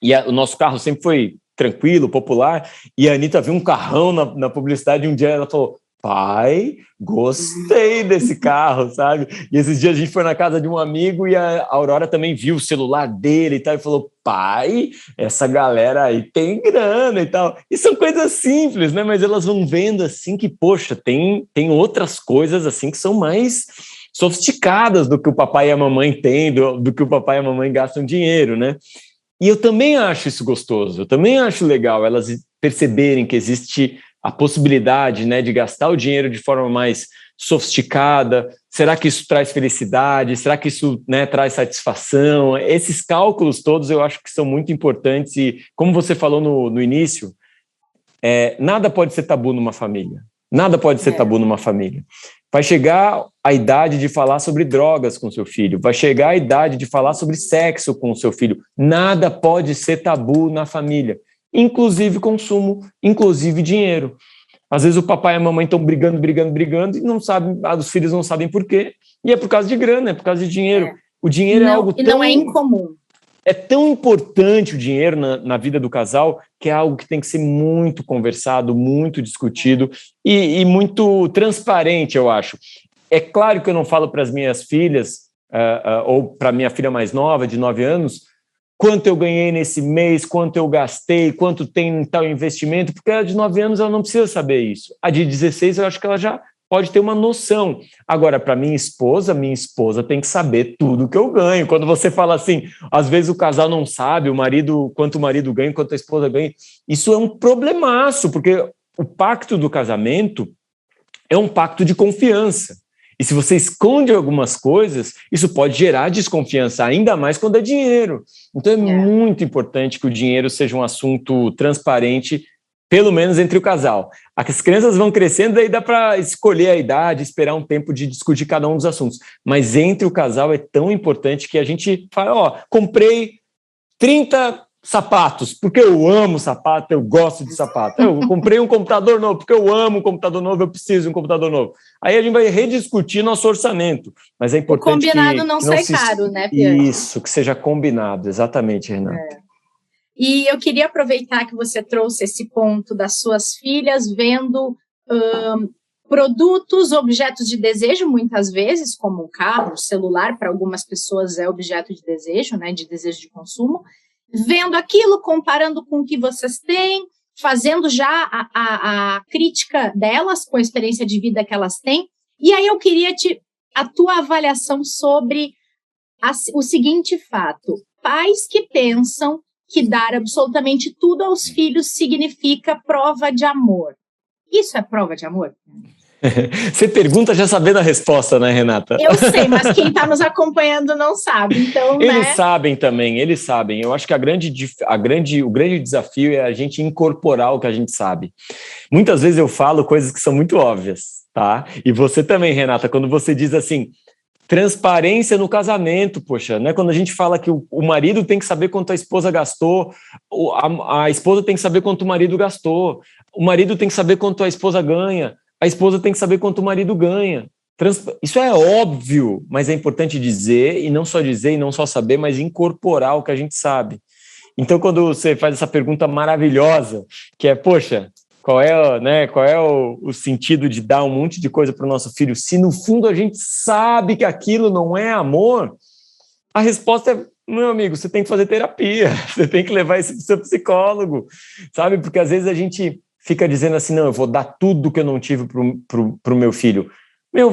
C: e o nosso carro sempre foi tranquilo, popular, e a Anitta viu um carrão na publicidade e um dia ela falou, pai, gostei desse carro, sabe? E esses dias a gente foi na casa de um amigo e a Aurora também viu o celular dele e tal, e falou, pai, essa galera aí tem grana e tal. E são coisas simples, né? Mas elas vão vendo assim que, poxa, tem outras coisas assim que são mais sofisticadas do que o papai e a mamãe têm, do que o papai e a mamãe gastam dinheiro, né? E eu também acho isso gostoso, eu também acho legal elas perceberem que existe a possibilidade, né, de gastar o dinheiro de forma mais sofisticada. Será que isso traz felicidade? Será que isso, né, traz satisfação? Esses cálculos todos eu acho que são muito importantes e, como você falou no início, nada pode ser tabu numa família. Nada pode ser tabu numa família. Vai chegar a idade de falar sobre drogas com seu filho, vai chegar a idade de falar sobre sexo com seu filho. Nada pode ser tabu na família, inclusive consumo, inclusive dinheiro. Às vezes o papai e a mamãe estão brigando e não sabem, os filhos não sabem por quê, e é por causa de grana, é por causa de dinheiro. O dinheiro é algo tão...
B: E não é incomum.
C: É tão importante o dinheiro na vida do casal que é algo que tem que ser muito conversado, muito discutido e muito transparente, eu acho. É claro que eu não falo para as minhas filhas, ou para a minha filha mais nova, de 9 anos, quanto eu ganhei nesse mês, quanto eu gastei, quanto tem em tal investimento, porque a de 9 anos ela não precisa saber isso. A de 16 eu acho que ela já pode ter uma noção. Agora, para minha esposa tem que saber tudo que eu ganho. Quando você fala assim, às vezes o casal não sabe, quanto o marido ganha, quanto a esposa ganha, isso é um problemaço, porque o pacto do casamento é um pacto de confiança. E se você esconde algumas coisas, isso pode gerar desconfiança, ainda mais quando é dinheiro. Então é muito importante que o dinheiro seja um assunto transparente, pelo menos entre o casal. As crianças vão crescendo, daí dá para escolher a idade, esperar um tempo de discutir cada um dos assuntos. Mas entre o casal é tão importante que a gente fala, comprei 30 sapatos, porque eu amo sapato, eu gosto de sapato. Eu comprei um computador novo, porque eu amo um computador novo, eu preciso de um computador novo. Aí a gente vai rediscutir nosso orçamento. Mas é importante que... O
B: combinado não sai caro, né, Pierre?
C: Isso, que seja combinado, exatamente, Renata.
B: E eu queria aproveitar que você trouxe esse ponto das suas filhas vendo produtos, objetos de desejo, muitas vezes, como o carro, o celular, para algumas pessoas é objeto de desejo, né, de desejo de consumo, vendo aquilo, comparando com o que vocês têm, fazendo já a crítica delas com a experiência de vida que elas têm. E aí eu queria a tua avaliação sobre o seguinte fato: pais que pensam que dar absolutamente tudo aos filhos significa prova de amor. Isso é prova de amor?
C: Você pergunta já sabendo a resposta, né, Renata?
B: Eu sei, mas quem está nos acompanhando não sabe, então,
C: Eles sabem também, eles sabem. Eu acho que o grande desafio é a gente incorporar o que a gente sabe. Muitas vezes eu falo coisas que são muito óbvias, tá? E você também, Renata, quando você diz assim, transparência no casamento, poxa, né? Quando a gente fala que o marido tem que saber quanto a esposa gastou, a esposa tem que saber quanto o marido gastou, o marido tem que saber quanto a esposa ganha, a esposa tem que saber quanto o marido ganha. Isso é óbvio, mas é importante dizer, e não só dizer, e não só saber, mas incorporar o que a gente sabe. Então, quando você faz essa pergunta maravilhosa, que é, poxa, qual é o sentido de dar um monte de coisa para o nosso filho, se no fundo a gente sabe que aquilo não é amor? A resposta é, meu amigo, você tem que fazer terapia, você tem que levar isso para o seu psicólogo, sabe? Porque às vezes a gente fica dizendo assim, não, eu vou dar tudo que eu não tive para o meu filho.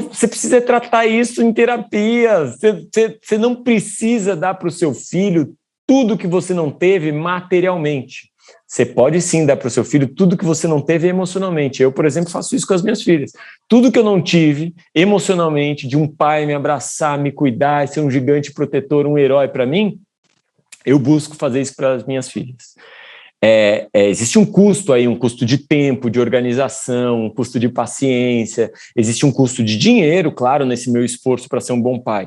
C: Você precisa tratar isso em terapia, você não precisa dar para o seu filho tudo que você não teve materialmente. Você pode sim dar para o seu filho tudo que você não teve emocionalmente. Eu, por exemplo, faço isso com as minhas filhas. Tudo que eu não tive emocionalmente, de um pai me abraçar, me cuidar, ser um gigante protetor, um herói para mim, eu busco fazer isso para as minhas filhas. Existe um custo aí, um custo de tempo, de organização, um custo de paciência, existe um custo de dinheiro, claro, nesse meu esforço para ser um bom pai.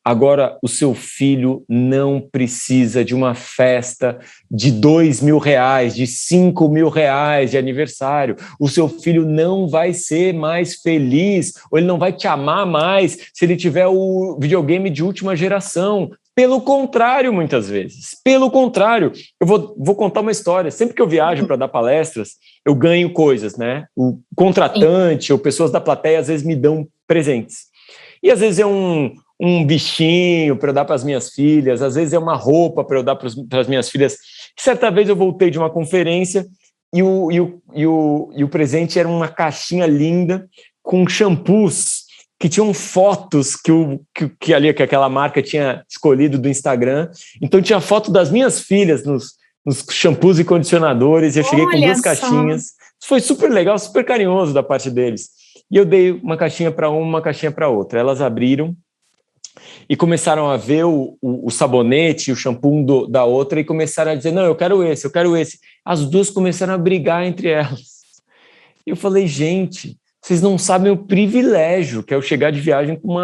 C: Agora, o seu filho não precisa de uma festa de R$2.000, de R$5.000 de aniversário. O seu filho não vai ser mais feliz, ou ele não vai te amar mais se ele tiver o videogame de última geração. Pelo contrário, muitas vezes. Pelo contrário. Eu vou contar uma história. Sempre que eu viajo para dar palestras, eu ganho coisas, né? O contratante ou pessoas da plateia às vezes me dão presentes. E às vezes é um bichinho para eu dar para as minhas filhas, às vezes é uma roupa para eu dar para as minhas filhas. Certa vez eu voltei de uma conferência e o presente era uma caixinha linda com shampoos que tinham fotos que aquela marca tinha escolhido do Instagram. Então tinha foto das minhas filhas nos shampoos e condicionadores, e eu cheguei com 2 caixinhas. Isso foi super legal, super carinhoso da parte deles. E eu dei uma caixinha para uma caixinha para outra. Elas abriram e começaram a ver o sabonete, o shampoo da outra, e começaram a dizer, não, eu quero esse. As duas começaram a brigar entre elas. E eu falei, gente, Vocês não sabem o privilégio que é eu chegar de viagem com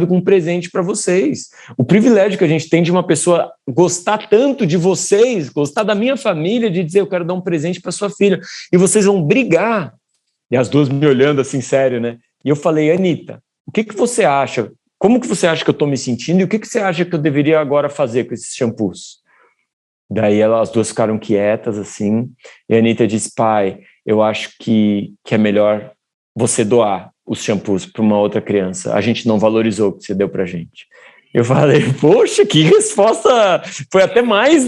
C: com um presente para vocês. O privilégio que a gente tem de uma pessoa gostar tanto de vocês, gostar da minha família, de dizer, eu quero dar um presente para sua filha. E vocês vão brigar. E as duas me olhando assim, sério, né? E eu falei, Anitta, o que você acha? Como que você acha que eu estou me sentindo? E o que você acha que eu deveria agora fazer com esses shampoos? Daí as duas ficaram quietas, assim. E a Anitta disse, pai, eu acho que é melhor você doar os shampoos para uma outra criança. A gente não valorizou o que você deu pra gente. Eu falei, poxa, que resposta! Foi até mais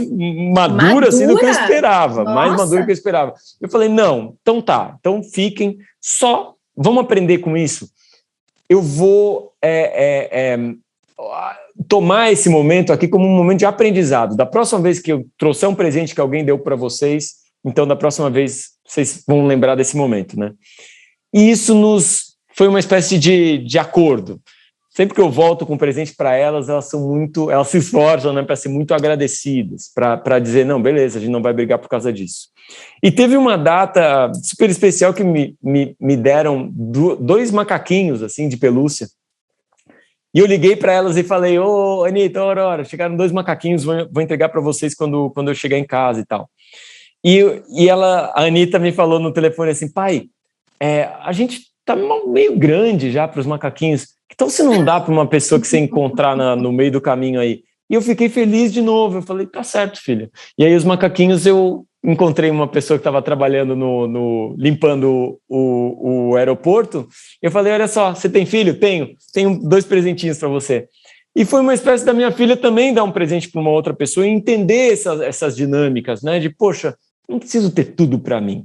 C: madura assim, do que eu esperava.
B: Nossa.
C: Mais madura do que eu esperava. Eu falei, não, então tá. Então fiquem, só vamos aprender com isso. Eu vou tomar esse momento aqui como um momento de aprendizado. Da próxima vez que eu trouxer um presente que alguém deu para vocês, então da próxima vez vocês vão lembrar desse momento, né? E isso foi uma espécie de acordo. Sempre que eu volto com um presente para elas se esforçam, né, para ser muito agradecidas, para dizer, não, beleza, a gente não vai brigar por causa disso. E teve uma data super especial que me deram 2 macaquinhos, assim, de pelúcia. E eu liguei para elas e falei, ô, Anitta, Aurora, chegaram 2 macaquinhos, vou entregar para vocês quando eu chegar em casa e tal. E a Anitta me falou no telefone assim, pai, a gente tá meio grande já para os macaquinhos, então se não dá para uma pessoa que você encontrar no meio do caminho aí. E eu fiquei feliz de novo, eu falei, tá certo, filha. E aí os macaquinhos, eu encontrei uma pessoa que estava trabalhando limpando o aeroporto, eu falei, olha só, você tem filho? Tenho 2 presentinhos para você. E foi uma espécie da minha filha também dar um presente para uma outra pessoa e entender essas dinâmicas, né, de, poxa, não preciso ter tudo para mim.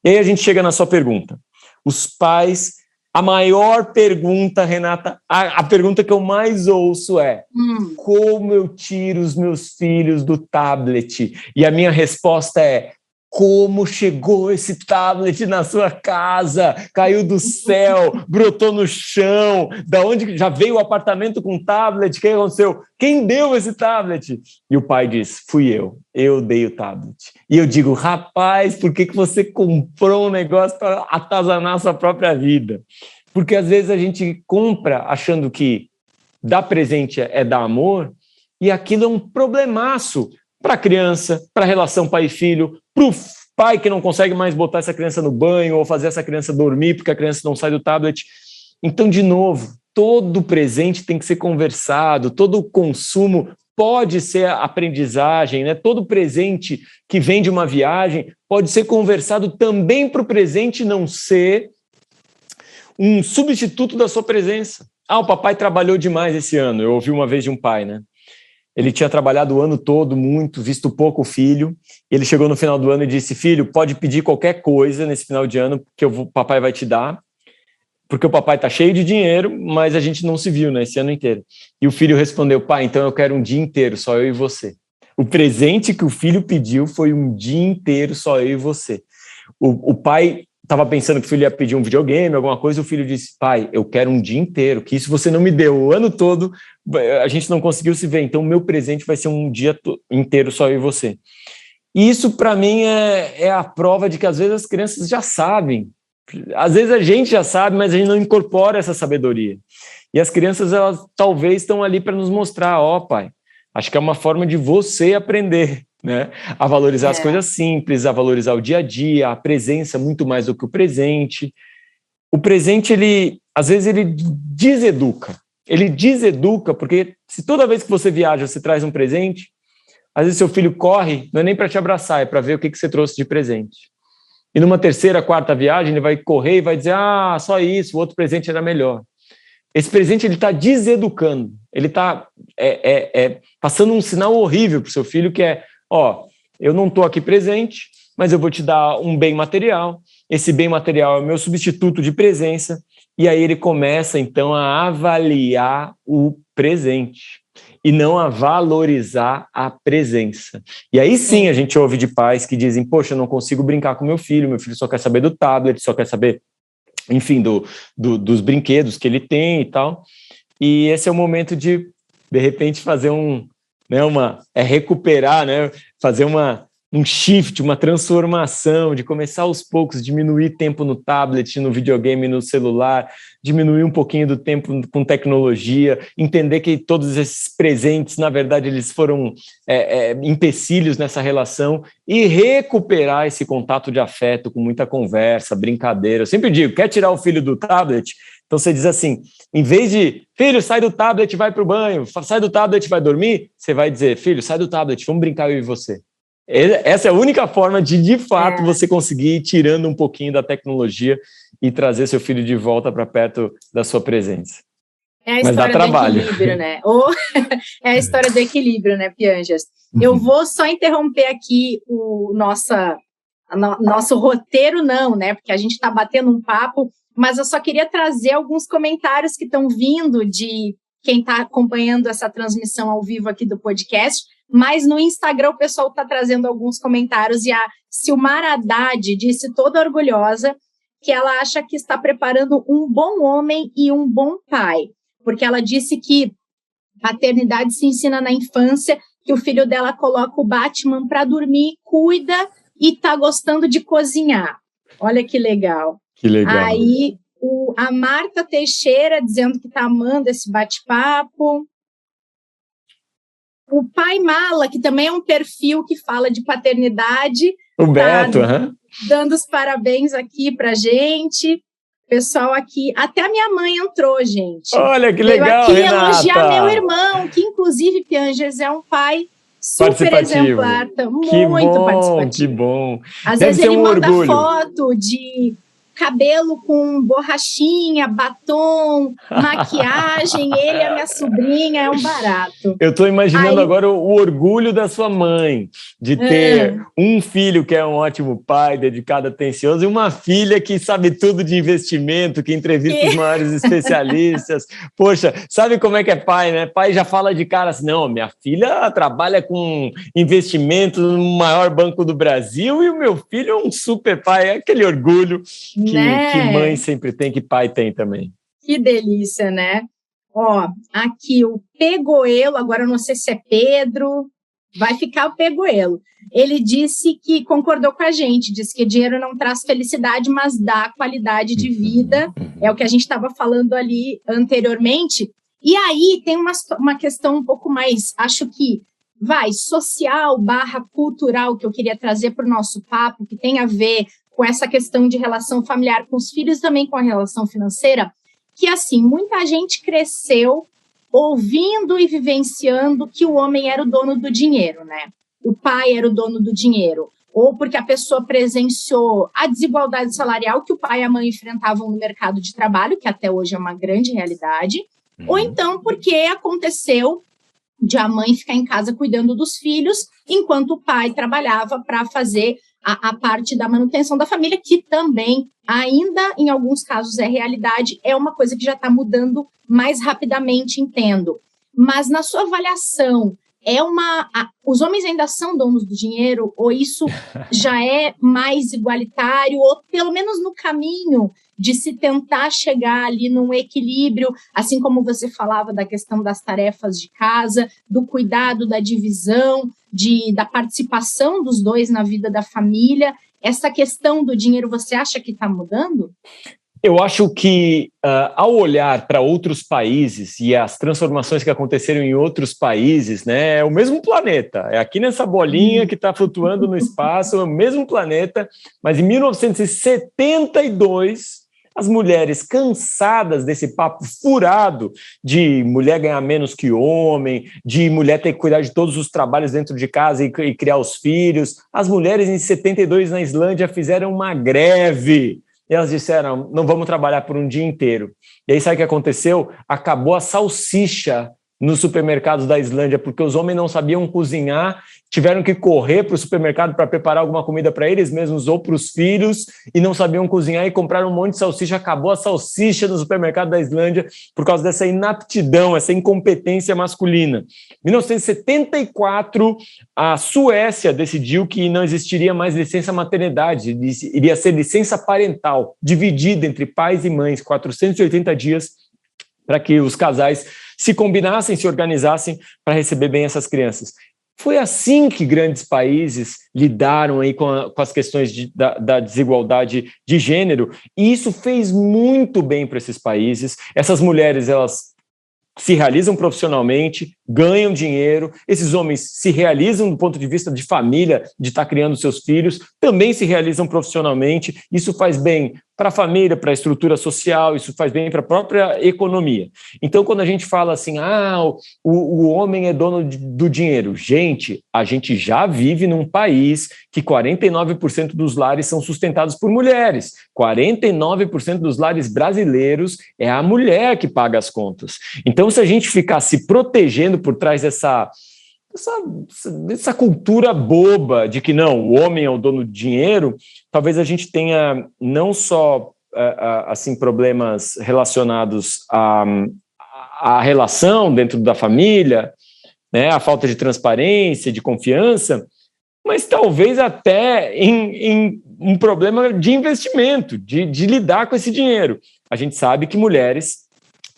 C: E aí a gente chega na sua pergunta. Os pais, a maior pergunta, Renata, a pergunta que eu mais ouço é como eu tiro os meus filhos do tablet? E a minha resposta é, como chegou esse tablet na sua casa? Caiu do céu, brotou no chão, da onde já veio o apartamento com tablet? O que aconteceu? Quem deu esse tablet? E o pai diz, fui eu dei o tablet. E eu digo, rapaz, por que você comprou um negócio para atazanar a sua própria vida? Porque às vezes a gente compra achando que dar presente é dar amor, e aquilo é um problemaço para a criança, para a relação pai e filho, para o pai que não consegue mais botar essa criança no banho ou fazer essa criança dormir porque a criança não sai do tablet. Então, de novo, todo presente tem que ser conversado, todo consumo pode ser aprendizagem, né? Todo presente que vem de uma viagem pode ser conversado também para o presente não ser um substituto da sua presença. O papai trabalhou demais esse ano. Eu ouvi uma vez de um pai, né? Ele tinha trabalhado o ano todo muito, visto pouco o filho. Ele chegou no final do ano e disse, filho, pode pedir qualquer coisa nesse final de ano que o papai vai te dar, porque o papai está cheio de dinheiro, mas a gente não se viu, né, esse ano inteiro. E o filho respondeu, pai, então eu quero um dia inteiro, só eu e você. O presente que o filho pediu foi um dia inteiro, só eu e você. O pai estava pensando que o filho ia pedir um videogame, alguma coisa, o filho disse, pai, eu quero um dia inteiro, que isso você não me deu o ano todo, a gente não conseguiu se ver, então o meu presente vai ser um dia inteiro só eu e você. E isso, para mim, é a prova de que, às vezes, as crianças já sabem. Às vezes a gente já sabe, mas a gente não incorpora essa sabedoria. E as crianças, elas talvez estão ali para nos mostrar, pai, acho que é uma forma de você aprender, né? A valorizar as coisas simples, a valorizar o dia a dia, a presença muito mais do que o presente. O presente, às vezes, ele deseduca. Ele deseduca, porque se toda vez que você viaja, você traz um presente, às vezes seu filho corre, não é nem para te abraçar, é para ver o que você trouxe de presente. E numa 3ª, 4ª viagem, ele vai correr e vai dizer, só isso, o outro presente era melhor. Esse presente, ele está deseducando, ele está passando um sinal horrível para o seu filho, que é, eu não estou aqui presente, mas eu vou te dar um bem material, esse bem material é o meu substituto de presença, e aí ele começa, então, a avaliar o presente, e não a valorizar a presença. E aí sim a gente ouve de pais que dizem, poxa, eu não consigo brincar com meu filho só quer saber do tablet, só quer saber, enfim, dos brinquedos que ele tem e tal. E esse é o momento de repente, fazer recuperar, né? Fazer uma um shift, uma transformação, de começar aos poucos, diminuir tempo no tablet, no videogame, no celular, diminuir um pouquinho do tempo com tecnologia, entender que todos esses presentes, na verdade, eles foram empecilhos nessa relação e recuperar esse contato de afeto com muita conversa, brincadeira. Eu sempre digo, quer tirar o filho do tablet? Então você diz assim, em vez de, filho, sai do tablet, vai para o banho, sai do tablet, vai dormir, você vai dizer, filho, sai do tablet, vamos brincar eu e você. Essa é a única forma de fato, você conseguir ir tirando um pouquinho da tecnologia e trazer seu filho de volta para perto da sua presença.
B: É a história do equilíbrio, né? É a história do equilíbrio, né, Pianjas? Eu vou só interromper aqui o nosso roteiro, não, né? Porque a gente está batendo um papo, mas eu só queria trazer alguns comentários que estão vindo de quem está acompanhando essa transmissão ao vivo aqui do podcast. Mas no Instagram o pessoal está trazendo alguns comentários e a Silmara Haddad disse toda orgulhosa que ela acha que está preparando um bom homem e um bom pai, porque ela disse que paternidade se ensina na infância, que o filho dela coloca o Batman para dormir, cuida e está gostando de cozinhar. Olha que legal.
C: Que legal.
B: Aí a Marta Teixeira dizendo que está amando esse bate-papo. O Pai Mala, que também é um perfil que fala de paternidade.
C: O Beto,
B: dando os parabéns aqui pra gente. Pessoal aqui, até a minha mãe entrou, gente.
C: Olha que legal,
B: aqui
C: Renata.
B: Elogiar meu irmão, que inclusive, Pianjas, é um pai super exemplar. Muito participativo.
C: Que bom.
B: Às vezes ele manda foto de cabelo com borrachinha, batom, maquiagem, ele e a minha sobrinha, é um barato.
C: Eu estou imaginando agora o orgulho da sua mãe, de ter um filho que é um ótimo pai, dedicado, atencioso, e uma filha que sabe tudo de investimento, que entrevista os maiores especialistas. Poxa, sabe como é que é pai, né? Pai já fala de cara assim, não, minha filha trabalha com investimento no maior banco do Brasil e o meu filho é um super pai, é aquele orgulho que mãe sempre tem, que pai tem também.
B: Que delícia, né? Ó, aqui o Pegoelo, agora eu não sei se é Pedro, vai ficar o Pegoelo. Ele disse que concordou com a gente, disse que dinheiro não traz felicidade, mas dá qualidade de vida. É o que a gente estava falando ali anteriormente. E aí tem uma questão um pouco mais, acho que social / cultural, que eu queria trazer para o nosso papo, que tem a ver com essa questão de relação familiar com os filhos, também com a relação financeira, que, assim, muita gente cresceu ouvindo e vivenciando que o homem era o dono do dinheiro, né? O pai era o dono do dinheiro. Ou porque a pessoa presenciou a desigualdade salarial que o pai e a mãe enfrentavam no mercado de trabalho, que até hoje é uma grande realidade. Ou então porque aconteceu de a mãe ficar em casa cuidando dos filhos, enquanto o pai trabalhava para fazer a parte da manutenção da família, que também, ainda em alguns casos é realidade, é uma coisa que já está mudando mais rapidamente, entendo. Mas na sua avaliação, os homens ainda são donos do dinheiro, ou isso já é mais igualitário, ou pelo menos no caminho de se tentar chegar ali num equilíbrio, assim como você falava da questão das tarefas de casa, do cuidado, da divisão, da participação dos dois na vida da família. Essa questão do dinheiro, você acha que está mudando?
C: Eu acho que, ao olhar para outros países e as transformações que aconteceram em outros países, né, é o mesmo planeta. É aqui nessa bolinha que está flutuando no espaço, é o mesmo planeta, mas em 1972... as mulheres cansadas desse papo furado de mulher ganhar menos que homem, de mulher ter que cuidar de todos os trabalhos dentro de casa e criar os filhos, as mulheres em 72 na Islândia fizeram uma greve. E elas disseram, não vamos trabalhar por um dia inteiro. E aí sabe o que aconteceu? Acabou a salsicha nos supermercados da Islândia, porque os homens não sabiam cozinhar, tiveram que correr para o supermercado para preparar alguma comida para eles mesmos ou para os filhos, e não sabiam cozinhar e compraram um monte de salsicha. Acabou a salsicha no supermercado da Islândia por causa dessa inaptidão, essa incompetência masculina. Em 1974, a Suécia decidiu que não existiria mais licença maternidade, iria ser licença parental, dividida entre pais e mães, 480 dias, para que os casais se combinassem, se organizassem para receber bem essas crianças. Foi assim que grandes países lidaram aí com as questões da desigualdade de gênero, e isso fez muito bem para esses países. Essas mulheres, elas se realizam profissionalmente, ganham dinheiro, esses homens se realizam do ponto de vista de família, de estar criando seus filhos, também se realizam profissionalmente, isso faz bem para a família, para a estrutura social, isso faz bem para a própria economia. Então, quando a gente fala assim, o homem é dono do dinheiro, a gente já vive num país que 49% dos lares são sustentados por mulheres, 49% dos lares brasileiros é a mulher que paga as contas. Então, se a gente ficar se protegendo por trás dessa cultura boba de que não, o homem é o dono do dinheiro, talvez a gente tenha não só assim, problemas relacionados à relação dentro da família, né, a falta de transparência, de confiança, mas talvez até em um problema de investimento, de lidar com esse dinheiro. A gente sabe que mulheres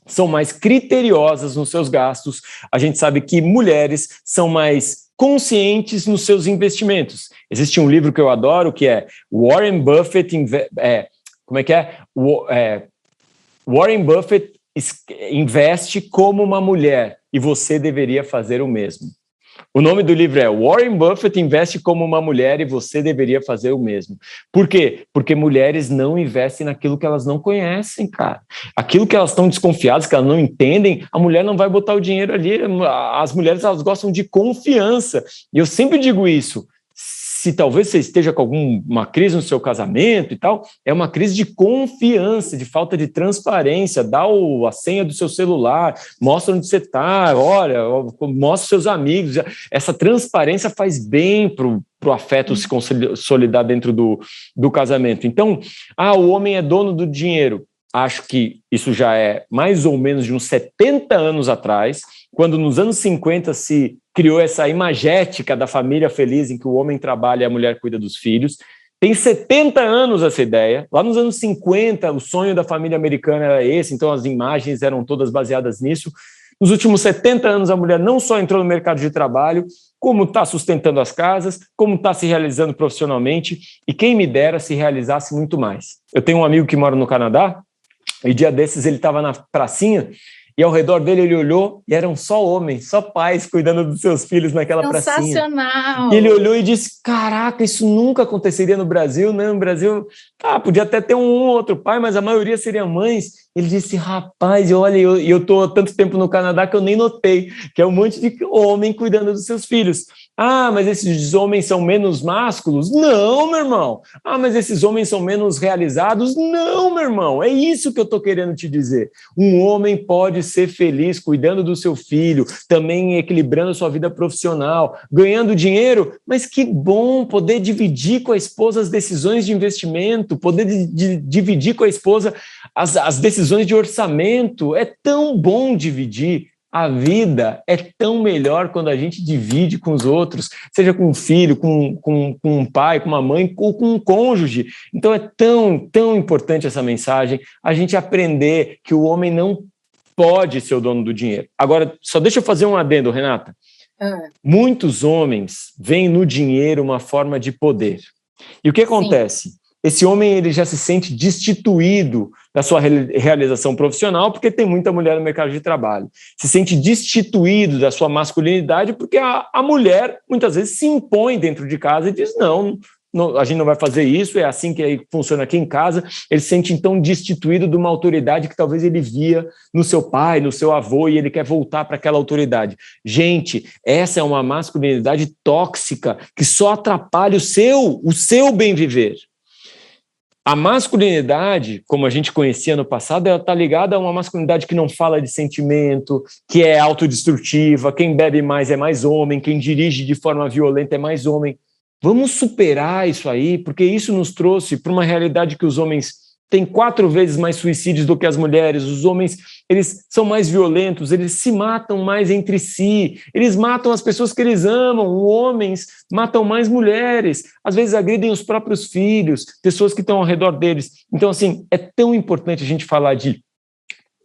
C: são mais criteriosas nos seus gastos, a gente sabe que mulheres são mais conscientes nos seus investimentos. Existe um livro que eu adoro, que é Warren Buffett, Warren Buffett investe como uma mulher e você deveria fazer o mesmo. O nome do livro é Warren Buffett investe como uma mulher e você deveria fazer o mesmo. Por quê? Porque mulheres não investem naquilo que elas não conhecem, cara. Aquilo que elas estão desconfiadas, que elas não entendem, a mulher não vai botar o dinheiro ali. As mulheres, elas gostam de confiança. E eu sempre digo isso. Se talvez você esteja com alguma crise no seu casamento e tal, é uma crise de confiança, de falta de transparência. Dá a senha do seu celular, mostra onde você está, olha, mostra seus amigos. Essa transparência faz bem para o afeto se consolidar dentro do casamento. Então, o homem é dono do dinheiro. Acho que isso já é mais ou menos de uns 70 anos atrás, quando nos anos 50 se criou essa imagética da família feliz em que o homem trabalha e a mulher cuida dos filhos. Tem 70 anos essa ideia. Lá nos anos 50, o sonho da família americana era esse, então as imagens eram todas baseadas nisso. Nos últimos 70 anos, a mulher não só entrou no mercado de trabalho, como está sustentando as casas, como está se realizando profissionalmente, e quem me dera se realizasse muito mais. Eu tenho um amigo que mora no Canadá, e dia desses ele estava na pracinha, e ao redor dele ele olhou e eram só homens, só pais cuidando dos seus filhos naquela pracinha.
B: Sensacional!
C: E ele olhou e disse, caraca, isso nunca aconteceria no Brasil, né? No Brasil, podia até ter um ou outro pai, mas a maioria seriam mães. Ele disse, rapaz, olha, eu estou há tanto tempo no Canadá que eu nem notei, que é um monte de homem cuidando dos seus filhos. Mas esses homens são menos másculos? Não, meu irmão. Mas esses homens são menos realizados? Não, meu irmão. É isso que eu estou querendo te dizer. Um homem pode ser feliz cuidando do seu filho, também equilibrando a sua vida profissional, ganhando dinheiro, mas que bom poder dividir com a esposa as decisões de investimento, poder dividir com a esposa as decisões de orçamento. É tão bom dividir. A vida é tão melhor quando a gente divide com os outros, seja com um filho, com um pai, com uma mãe ou com um cônjuge. Então é tão importante essa mensagem, a gente aprender que o homem não pode ser o dono do dinheiro. Agora, só deixa eu fazer um adendo, Renata. Muitos homens veem no dinheiro uma forma de poder. E o que acontece? Esse homem ele já se sente destituído da sua realização profissional porque tem muita mulher no mercado de trabalho. Se sente destituído da sua masculinidade porque a mulher muitas vezes se impõe dentro de casa e diz não, a gente não vai fazer isso, é assim que funciona aqui em casa. Ele se sente então destituído de uma autoridade que talvez ele via no seu pai, no seu avô, e ele quer voltar para aquela autoridade. Gente, essa é uma masculinidade tóxica que só atrapalha o seu bem viver. A masculinidade, como a gente conhecia no passado, ela está ligada a uma masculinidade que não fala de sentimento, que é autodestrutiva, quem bebe mais é mais homem, quem dirige de forma violenta é mais homem. Vamos superar isso aí, porque isso nos trouxe para uma realidade que os homens têm 4 vezes mais suicídios do que as mulheres. Os homens, eles são mais violentos, eles se matam mais entre si, eles matam as pessoas que eles amam. Os homens matam mais mulheres, às vezes agridem os próprios filhos, pessoas que estão ao redor deles. Então, assim, é tão importante a gente falar de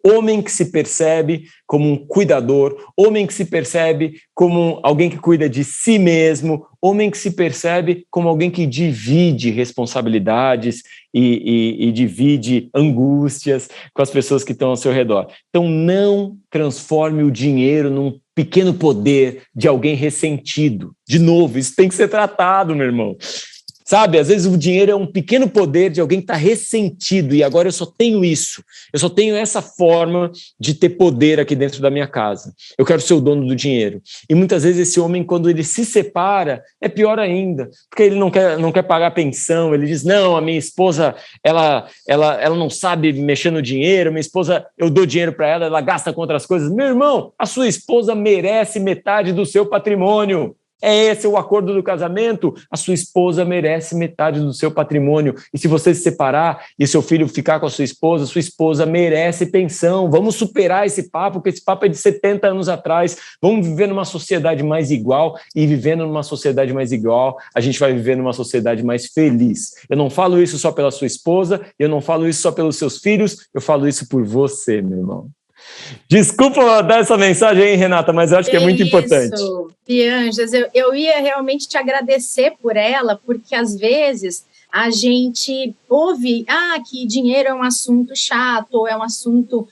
C: Homem que se percebe como um cuidador, homem que se percebe como alguém que cuida de si mesmo, homem que se percebe como alguém que divide responsabilidades e divide angústias com as pessoas que estão ao seu redor. Então, não transforme o dinheiro num pequeno poder de alguém ressentido. De novo, isso tem que ser tratado, meu irmão. Sabe, às vezes o dinheiro é um pequeno poder de alguém que está ressentido e agora eu só tenho isso, eu só tenho essa forma de ter poder aqui dentro da minha casa. Eu quero ser o dono do dinheiro. E muitas vezes esse homem, quando ele se separa, é pior ainda, porque ele não quer pagar pensão, ele diz, não, a minha esposa, ela não sabe mexer no dinheiro, minha esposa, eu dou dinheiro para ela, ela gasta com outras coisas. Meu irmão, a sua esposa merece metade do seu patrimônio. É esse o acordo do casamento? A sua esposa merece metade do seu patrimônio. E se você se separar e seu filho ficar com a sua esposa merece pensão. Vamos superar esse papo, porque esse papo é de 70 anos atrás. Vamos viver numa sociedade mais igual, e vivendo numa sociedade mais igual, a gente vai viver numa sociedade mais feliz. Eu não falo isso só pela sua esposa, eu não falo isso só pelos seus filhos, eu falo isso por você, meu irmão. Desculpa dar essa mensagem aí, Renata, mas eu acho que é muito importante.
B: Pianjas, eu ia realmente te agradecer por ela, porque às vezes a gente ouve que dinheiro é um assunto chato, ou é um assunto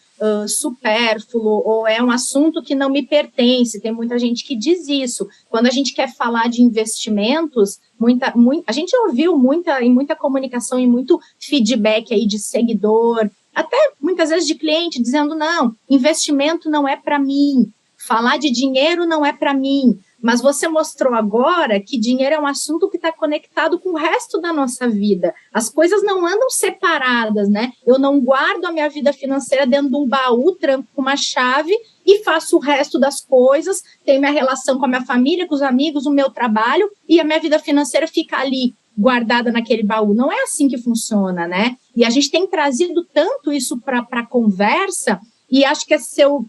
B: supérfluo, ou é um assunto que não me pertence. Tem muita gente que diz isso. Quando a gente quer falar de investimentos, a gente ouviu muita comunicação e muito feedback aí de seguidor, até muitas vezes de cliente dizendo, não, investimento não é para mim, falar de dinheiro não é para mim, mas você mostrou agora que dinheiro é um assunto que está conectado com o resto da nossa vida. As coisas não andam separadas, né? Eu não guardo a minha vida financeira dentro de um baú, tranco com uma chave e faço o resto das coisas, tenho minha relação com a minha família, com os amigos, o meu trabalho, e a minha vida financeira fica ali, guardada naquele baú. Não é assim que funciona, né? E a gente tem trazido tanto isso para a conversa, e acho que esse seu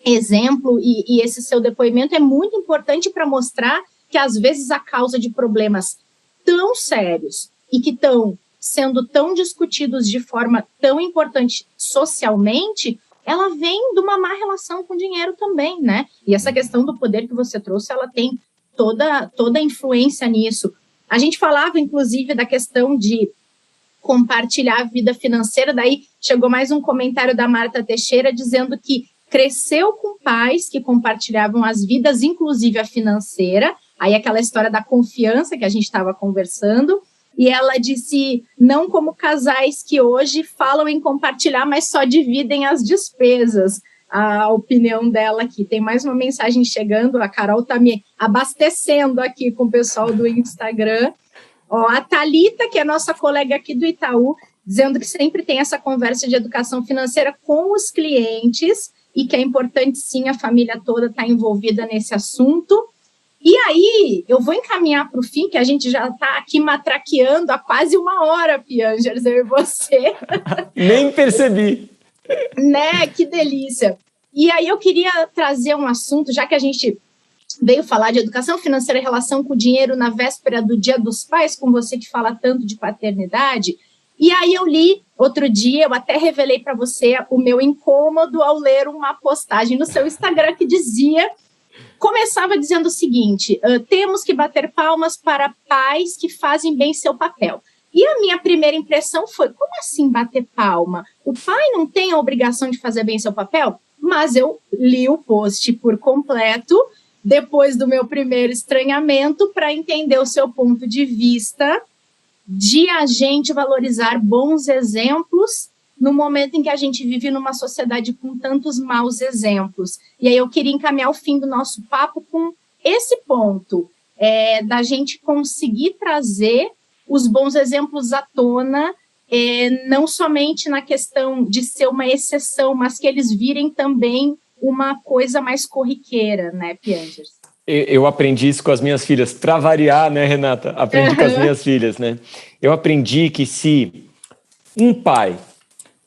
B: exemplo e esse seu depoimento é muito importante para mostrar que, às vezes, a causa de problemas tão sérios e que estão sendo tão discutidos de forma tão importante socialmente, ela vem de uma má relação com o dinheiro também, né? E essa questão do poder que você trouxe, ela tem toda a influência nisso. A gente falava, inclusive, da questão de compartilhar a vida financeira, daí chegou mais um comentário da Marta Teixeira dizendo que cresceu com pais que compartilhavam as vidas, inclusive a financeira, aí aquela história da confiança que a gente estava conversando, e ela disse, não como casais que hoje falam em compartilhar, mas só dividem as despesas. A opinião dela aqui. Tem mais uma mensagem chegando, a Carol está me abastecendo aqui com o pessoal do Instagram. A Thalita, que é nossa colega aqui do Itaú, dizendo que sempre tem essa conversa de educação financeira com os clientes e que é importante, sim, a família toda estar envolvida nesse assunto. E aí, eu vou encaminhar para o fim, que a gente já está aqui matraqueando há quase 1 hora, Piangers, eu e você.
C: Nem percebi.
B: Né, que delícia. E aí eu queria trazer um assunto, já que a gente veio falar de educação financeira e relação com o dinheiro na véspera do Dia dos Pais, com você que fala tanto de paternidade, e aí eu li outro dia, eu até revelei para você o meu incômodo ao ler uma postagem no seu Instagram que começava dizendo o seguinte, temos que bater palmas para pais que fazem bem seu papel. E a minha primeira impressão foi, como assim bater palma? O pai não tem a obrigação de fazer bem seu papel? Mas eu li o post por completo, depois do meu primeiro estranhamento, para entender o seu ponto de vista de a gente valorizar bons exemplos no momento em que a gente vive numa sociedade com tantos maus exemplos. E aí eu queria encaminhar o fim do nosso papo com esse ponto, da gente conseguir trazer os bons exemplos à tona, não somente na questão de ser uma exceção, mas que eles virem também uma coisa mais corriqueira, né, Piangers?
C: Eu aprendi isso com as minhas filhas, para variar, né, Renata? Aprendi com as minhas filhas, né? Eu aprendi que se um pai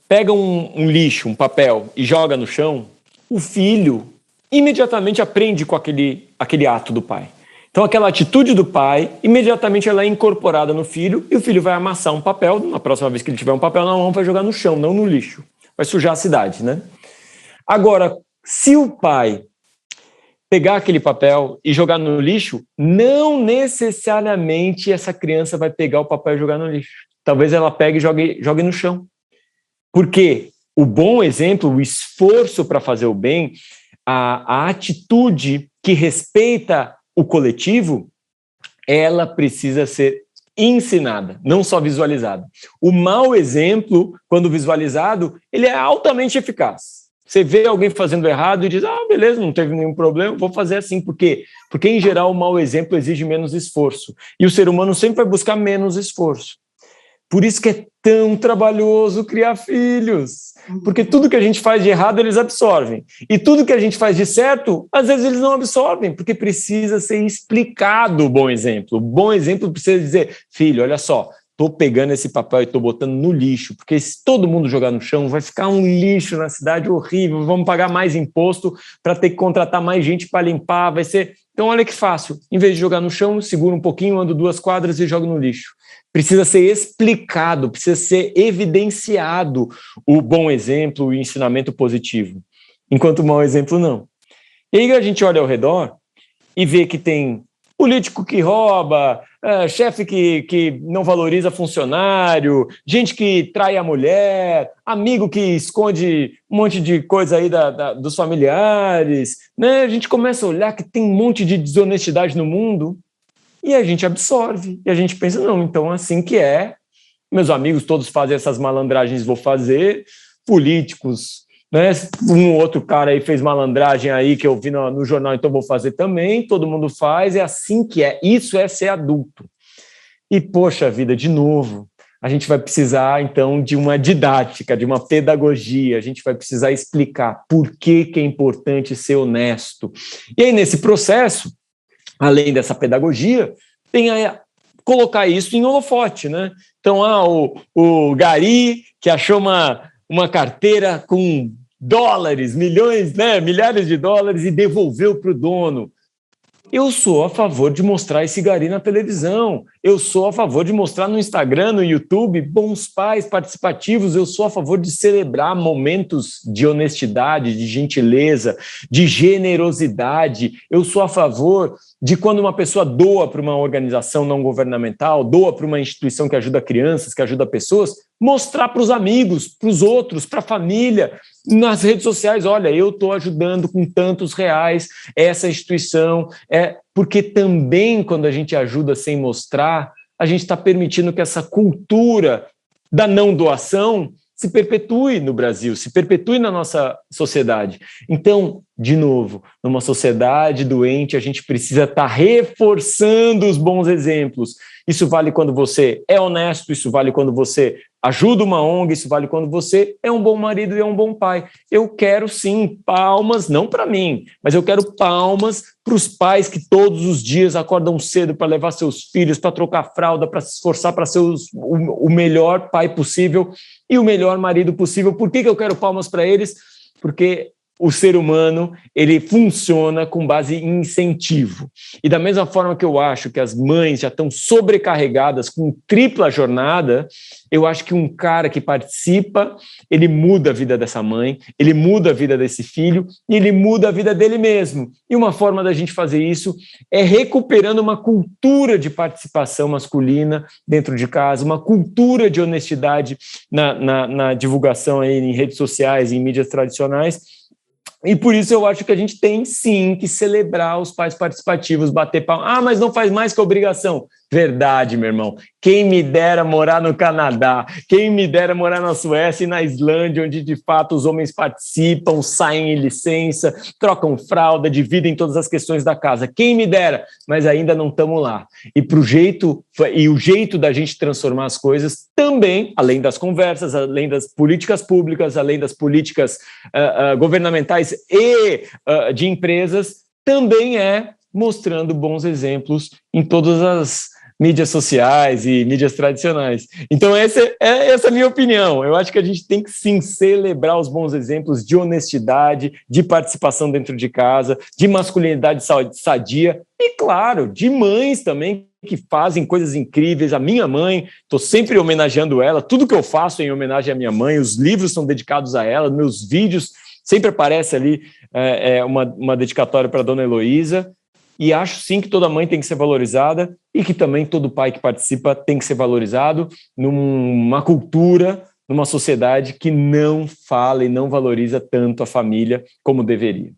C: pega um lixo, um papel e joga no chão, o filho imediatamente aprende com aquele ato do pai. Então, aquela atitude do pai, imediatamente ela é incorporada no filho e o filho vai amassar um papel. Na próxima vez que ele tiver um papel na mão, vai jogar no chão, não no lixo. Vai sujar a cidade, né? Agora, se o pai pegar aquele papel e jogar no lixo, não necessariamente essa criança vai pegar o papel e jogar no lixo. Talvez ela pegue e jogue no chão. Porque o bom exemplo, o esforço para fazer o bem, a atitude que respeita o coletivo, ela precisa ser ensinada, não só visualizada. O mau exemplo, quando visualizado, ele é altamente eficaz. Você vê alguém fazendo errado e diz, beleza, não teve nenhum problema, vou fazer assim. Por quê? Porque, em geral, o mau exemplo exige menos esforço. E o ser humano sempre vai buscar menos esforço. Por isso que é tão trabalhoso criar filhos. Porque tudo que a gente faz de errado, eles absorvem. E tudo que a gente faz de certo, às vezes eles não absorvem, porque precisa ser explicado o bom exemplo. O bom exemplo precisa dizer, filho, olha só, estou pegando esse papel e estou botando no lixo, porque se todo mundo jogar no chão, vai ficar um lixo na cidade horrível, vamos pagar mais imposto para ter que contratar mais gente para limpar, vai ser... Então, olha que fácil. Em vez de jogar no chão, segura um pouquinho, ando 2 quadras e jogo no lixo. Precisa ser explicado, precisa ser evidenciado o bom exemplo, o ensinamento positivo. Enquanto o mau exemplo, não. E aí a gente olha ao redor e vê que tem político que rouba, chefe que não valoriza funcionário, gente que trai a mulher, amigo que esconde um monte de coisa aí dos familiares, né? A gente começa a olhar que tem um monte de desonestidade no mundo e a gente absorve, e a gente pensa, não, então assim que é, meus amigos todos fazem essas malandragens, vou fazer, políticos, né? Um outro cara aí fez malandragem aí que eu vi no jornal, então vou fazer também, todo mundo faz, é assim que é, isso é ser adulto. E, poxa vida, de novo, a gente vai precisar, então, de uma didática, de uma pedagogia, a gente vai precisar explicar por que é importante ser honesto. E aí, nesse processo, além dessa pedagogia, tem a colocar isso em holofote, né? Então, o Gari, que achou uma carteira com dólares, milhões, né, milhares de dólares e devolveu para o dono. Eu sou a favor de mostrar esse Gari na televisão, eu sou a favor de mostrar no Instagram, no YouTube, bons pais participativos, eu sou a favor de celebrar momentos de honestidade, de gentileza, de generosidade, eu sou a favor de quando uma pessoa doa para uma organização não governamental, doa para uma instituição que ajuda crianças, que ajuda pessoas, mostrar para os amigos, para os outros, para a família, nas redes sociais, olha, eu estou ajudando com tantos reais essa instituição, porque também quando a gente ajuda sem mostrar, a gente está permitindo que essa cultura da não doação se perpetue no Brasil, se perpetue na nossa sociedade. Então, de novo, numa sociedade doente, a gente precisa estar reforçando os bons exemplos. Isso vale quando você é honesto, isso vale quando você ajuda uma ONG, isso vale quando você é um bom marido e é um bom pai. Eu quero, sim, palmas, não para mim, mas eu quero palmas para os pais que todos os dias acordam cedo para levar seus filhos, para trocar fralda, para se esforçar para ser o melhor pai possível e o melhor marido possível. Por que eu quero palmas para eles? Porque o ser humano, ele funciona com base em incentivo. E da mesma forma que eu acho que as mães já estão sobrecarregadas com tripla jornada, eu acho que um cara que participa, ele muda a vida dessa mãe, ele muda a vida desse filho e ele muda a vida dele mesmo. E uma forma da gente fazer isso é recuperando uma cultura de participação masculina dentro de casa, uma cultura de honestidade na divulgação aí em redes sociais e em mídias tradicionais. E por isso eu acho que a gente tem, sim, que celebrar os pais participativos, bater palma. Mas não faz mais que obrigação. Verdade, meu irmão. Quem me dera morar no Canadá, quem me dera morar na Suécia e na Islândia, onde de fato os homens participam, saem em licença, trocam fralda, dividem todas as questões da casa. Quem me dera, mas ainda não estamos lá. E o jeito da gente transformar as coisas também, além das conversas, além das políticas públicas, além das políticas governamentais e de empresas, também é mostrando bons exemplos em todas as mídias sociais e mídias tradicionais. Então essa é a minha opinião. Eu acho que a gente tem que sim celebrar os bons exemplos de honestidade, de participação dentro de casa, de masculinidade sadia e, claro, de mães também que fazem coisas incríveis. A minha mãe, estou sempre homenageando ela, tudo que eu faço é em homenagem à minha mãe, os livros são dedicados a ela, meus vídeos Sempre aparece ali uma dedicatória para a dona Heloísa, e acho sim que toda mãe tem que ser valorizada e que também todo pai que participa tem que ser valorizado numa cultura, numa sociedade que não fala e não valoriza tanto a família como deveria.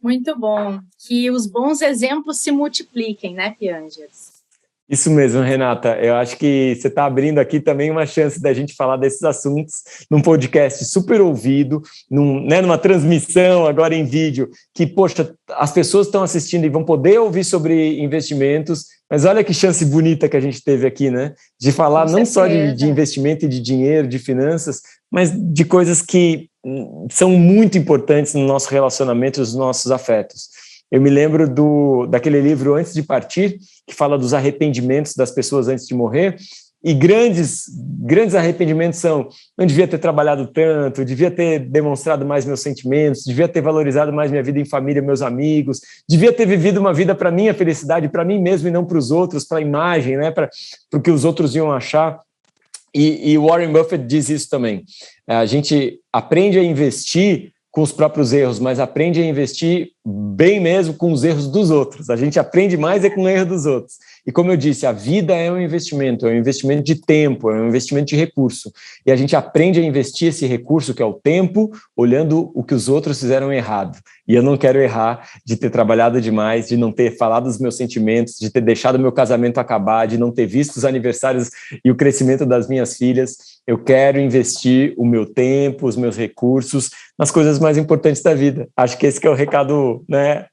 B: Muito bom. Que os bons exemplos se multipliquem, né, Piangers?
C: Isso mesmo, Renata. Eu acho que você está abrindo aqui também uma chance da gente falar desses assuntos num podcast super ouvido, numa transmissão agora em vídeo, que, poxa, as pessoas estão assistindo e vão poder ouvir sobre investimentos, mas olha que chance bonita que a gente teve aqui, né? De falar não só de investimento e de dinheiro, de finanças, mas de coisas que são muito importantes no nosso relacionamento e nos nossos afetos. Eu me lembro daquele livro Antes de Partir, que fala dos arrependimentos das pessoas antes de morrer, e grandes arrependimentos são: não devia ter trabalhado tanto, devia ter demonstrado mais meus sentimentos, devia ter valorizado mais minha vida em família, meus amigos, devia ter vivido uma vida para minha felicidade, para mim mesmo e não para os outros, para a imagem, né, para o que os outros iam achar. E Warren Buffett diz isso também. A gente aprende a investir com os próprios erros, mas aprende a investir bem mesmo com os erros dos outros. A gente aprende mais com o erro dos outros. E como eu disse, a vida é um investimento de tempo, é um investimento de recurso. E a gente aprende a investir esse recurso, que é o tempo, olhando o que os outros fizeram errado. E eu não quero errar de ter trabalhado demais, de não ter falado dos meus sentimentos, de ter deixado meu casamento acabar, de não ter visto os aniversários e o crescimento das minhas filhas. Eu quero investir o meu tempo, os meus recursos nas coisas mais importantes da vida. Acho que esse que é o recado, né,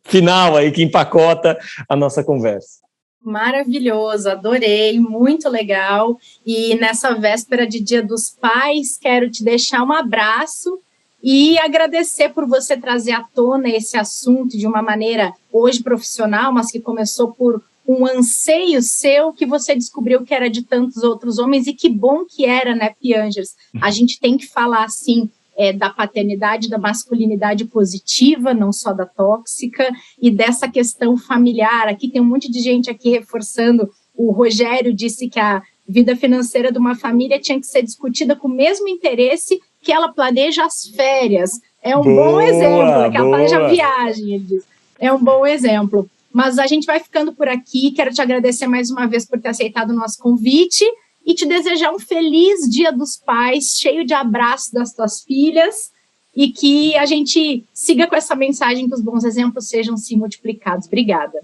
C: final aí, que empacota a nossa conversa.
B: Maravilhoso, adorei, muito legal. E nessa véspera de Dia dos Pais, quero te deixar um abraço e agradecer por você trazer à tona esse assunto de uma maneira hoje profissional, mas que começou por um anseio seu, que você descobriu que era de tantos outros homens, e que bom que era, né, Piangers? A gente tem que falar, assim, da paternidade, da masculinidade positiva, não só da tóxica, e dessa questão familiar. Aqui tem um monte de gente aqui reforçando. O Rogério disse que a vida financeira de uma família tinha que ser discutida com o mesmo interesse que ela planeja as férias. É um bom exemplo, que ela planeja a viagem, ele diz. É um bom exemplo. Mas a gente vai ficando por aqui. Quero te agradecer mais uma vez por ter aceitado o nosso convite e te desejar um feliz Dia dos Pais, cheio de abraços das tuas filhas, e que a gente siga com essa mensagem, que os bons exemplos sejam sim multiplicados. Obrigada.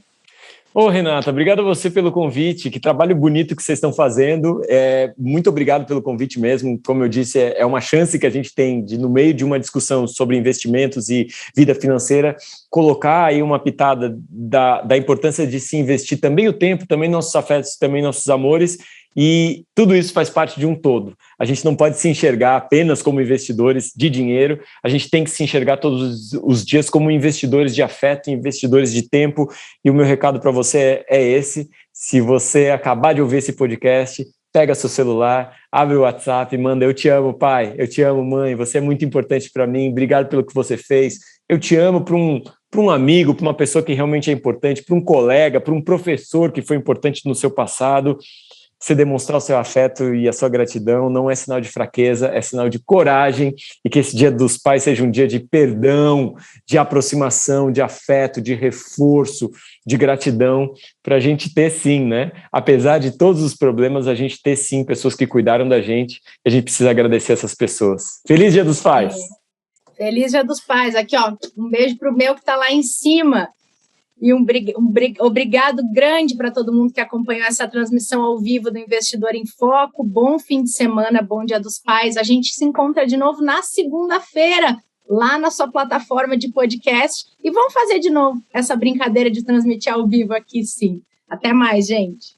C: Ô, Renata, obrigado a você pelo convite, que trabalho bonito que vocês estão fazendo. Muito obrigado pelo convite mesmo. Como eu disse, é uma chance que a gente tem de, no meio de uma discussão sobre investimentos e vida financeira, colocar aí uma pitada da importância de se investir também o tempo, também nossos afetos, também nossos amores. E tudo isso faz parte de um todo. A gente não pode se enxergar apenas como investidores de dinheiro, a gente tem que se enxergar todos os dias como investidores de afeto, investidores de tempo. E o meu recado para você é esse: se você acabar de ouvir esse podcast, pega seu celular, abre o WhatsApp e manda: eu te amo, pai, eu te amo, mãe, você é muito importante para mim, obrigado pelo que você fez, eu te amo, para um amigo, para uma pessoa que realmente é importante, para um colega, para um professor que foi importante no seu passado. Você demonstrar o seu afeto e a sua gratidão não é sinal de fraqueza, é sinal de coragem, e que esse Dia dos Pais seja um dia de perdão, de aproximação, de afeto, de reforço, de gratidão, para a gente ter sim, né? Apesar de todos os problemas, a gente ter sim pessoas que cuidaram da gente, e a gente precisa agradecer essas pessoas. Feliz Dia dos Pais!
B: Feliz Dia dos Pais! Aqui, ó, um beijo pro meu que tá lá em cima. E obrigado grande para todo mundo que acompanhou essa transmissão ao vivo do Investidor em Foco. Bom fim de semana, bom Dia dos Pais. A gente se encontra de novo na segunda-feira, lá na sua plataforma de podcast. E vamos fazer de novo essa brincadeira de transmitir ao vivo aqui, sim. Até mais, gente.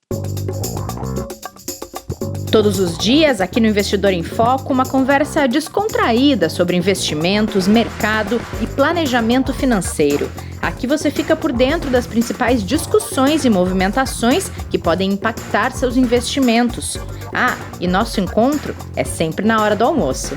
A: Todos os dias, aqui no Investidor em Foco, uma conversa descontraída sobre investimentos, mercado e planejamento financeiro. Aqui você fica por dentro das principais discussões e movimentações que podem impactar seus investimentos. E nosso encontro é sempre na hora do almoço.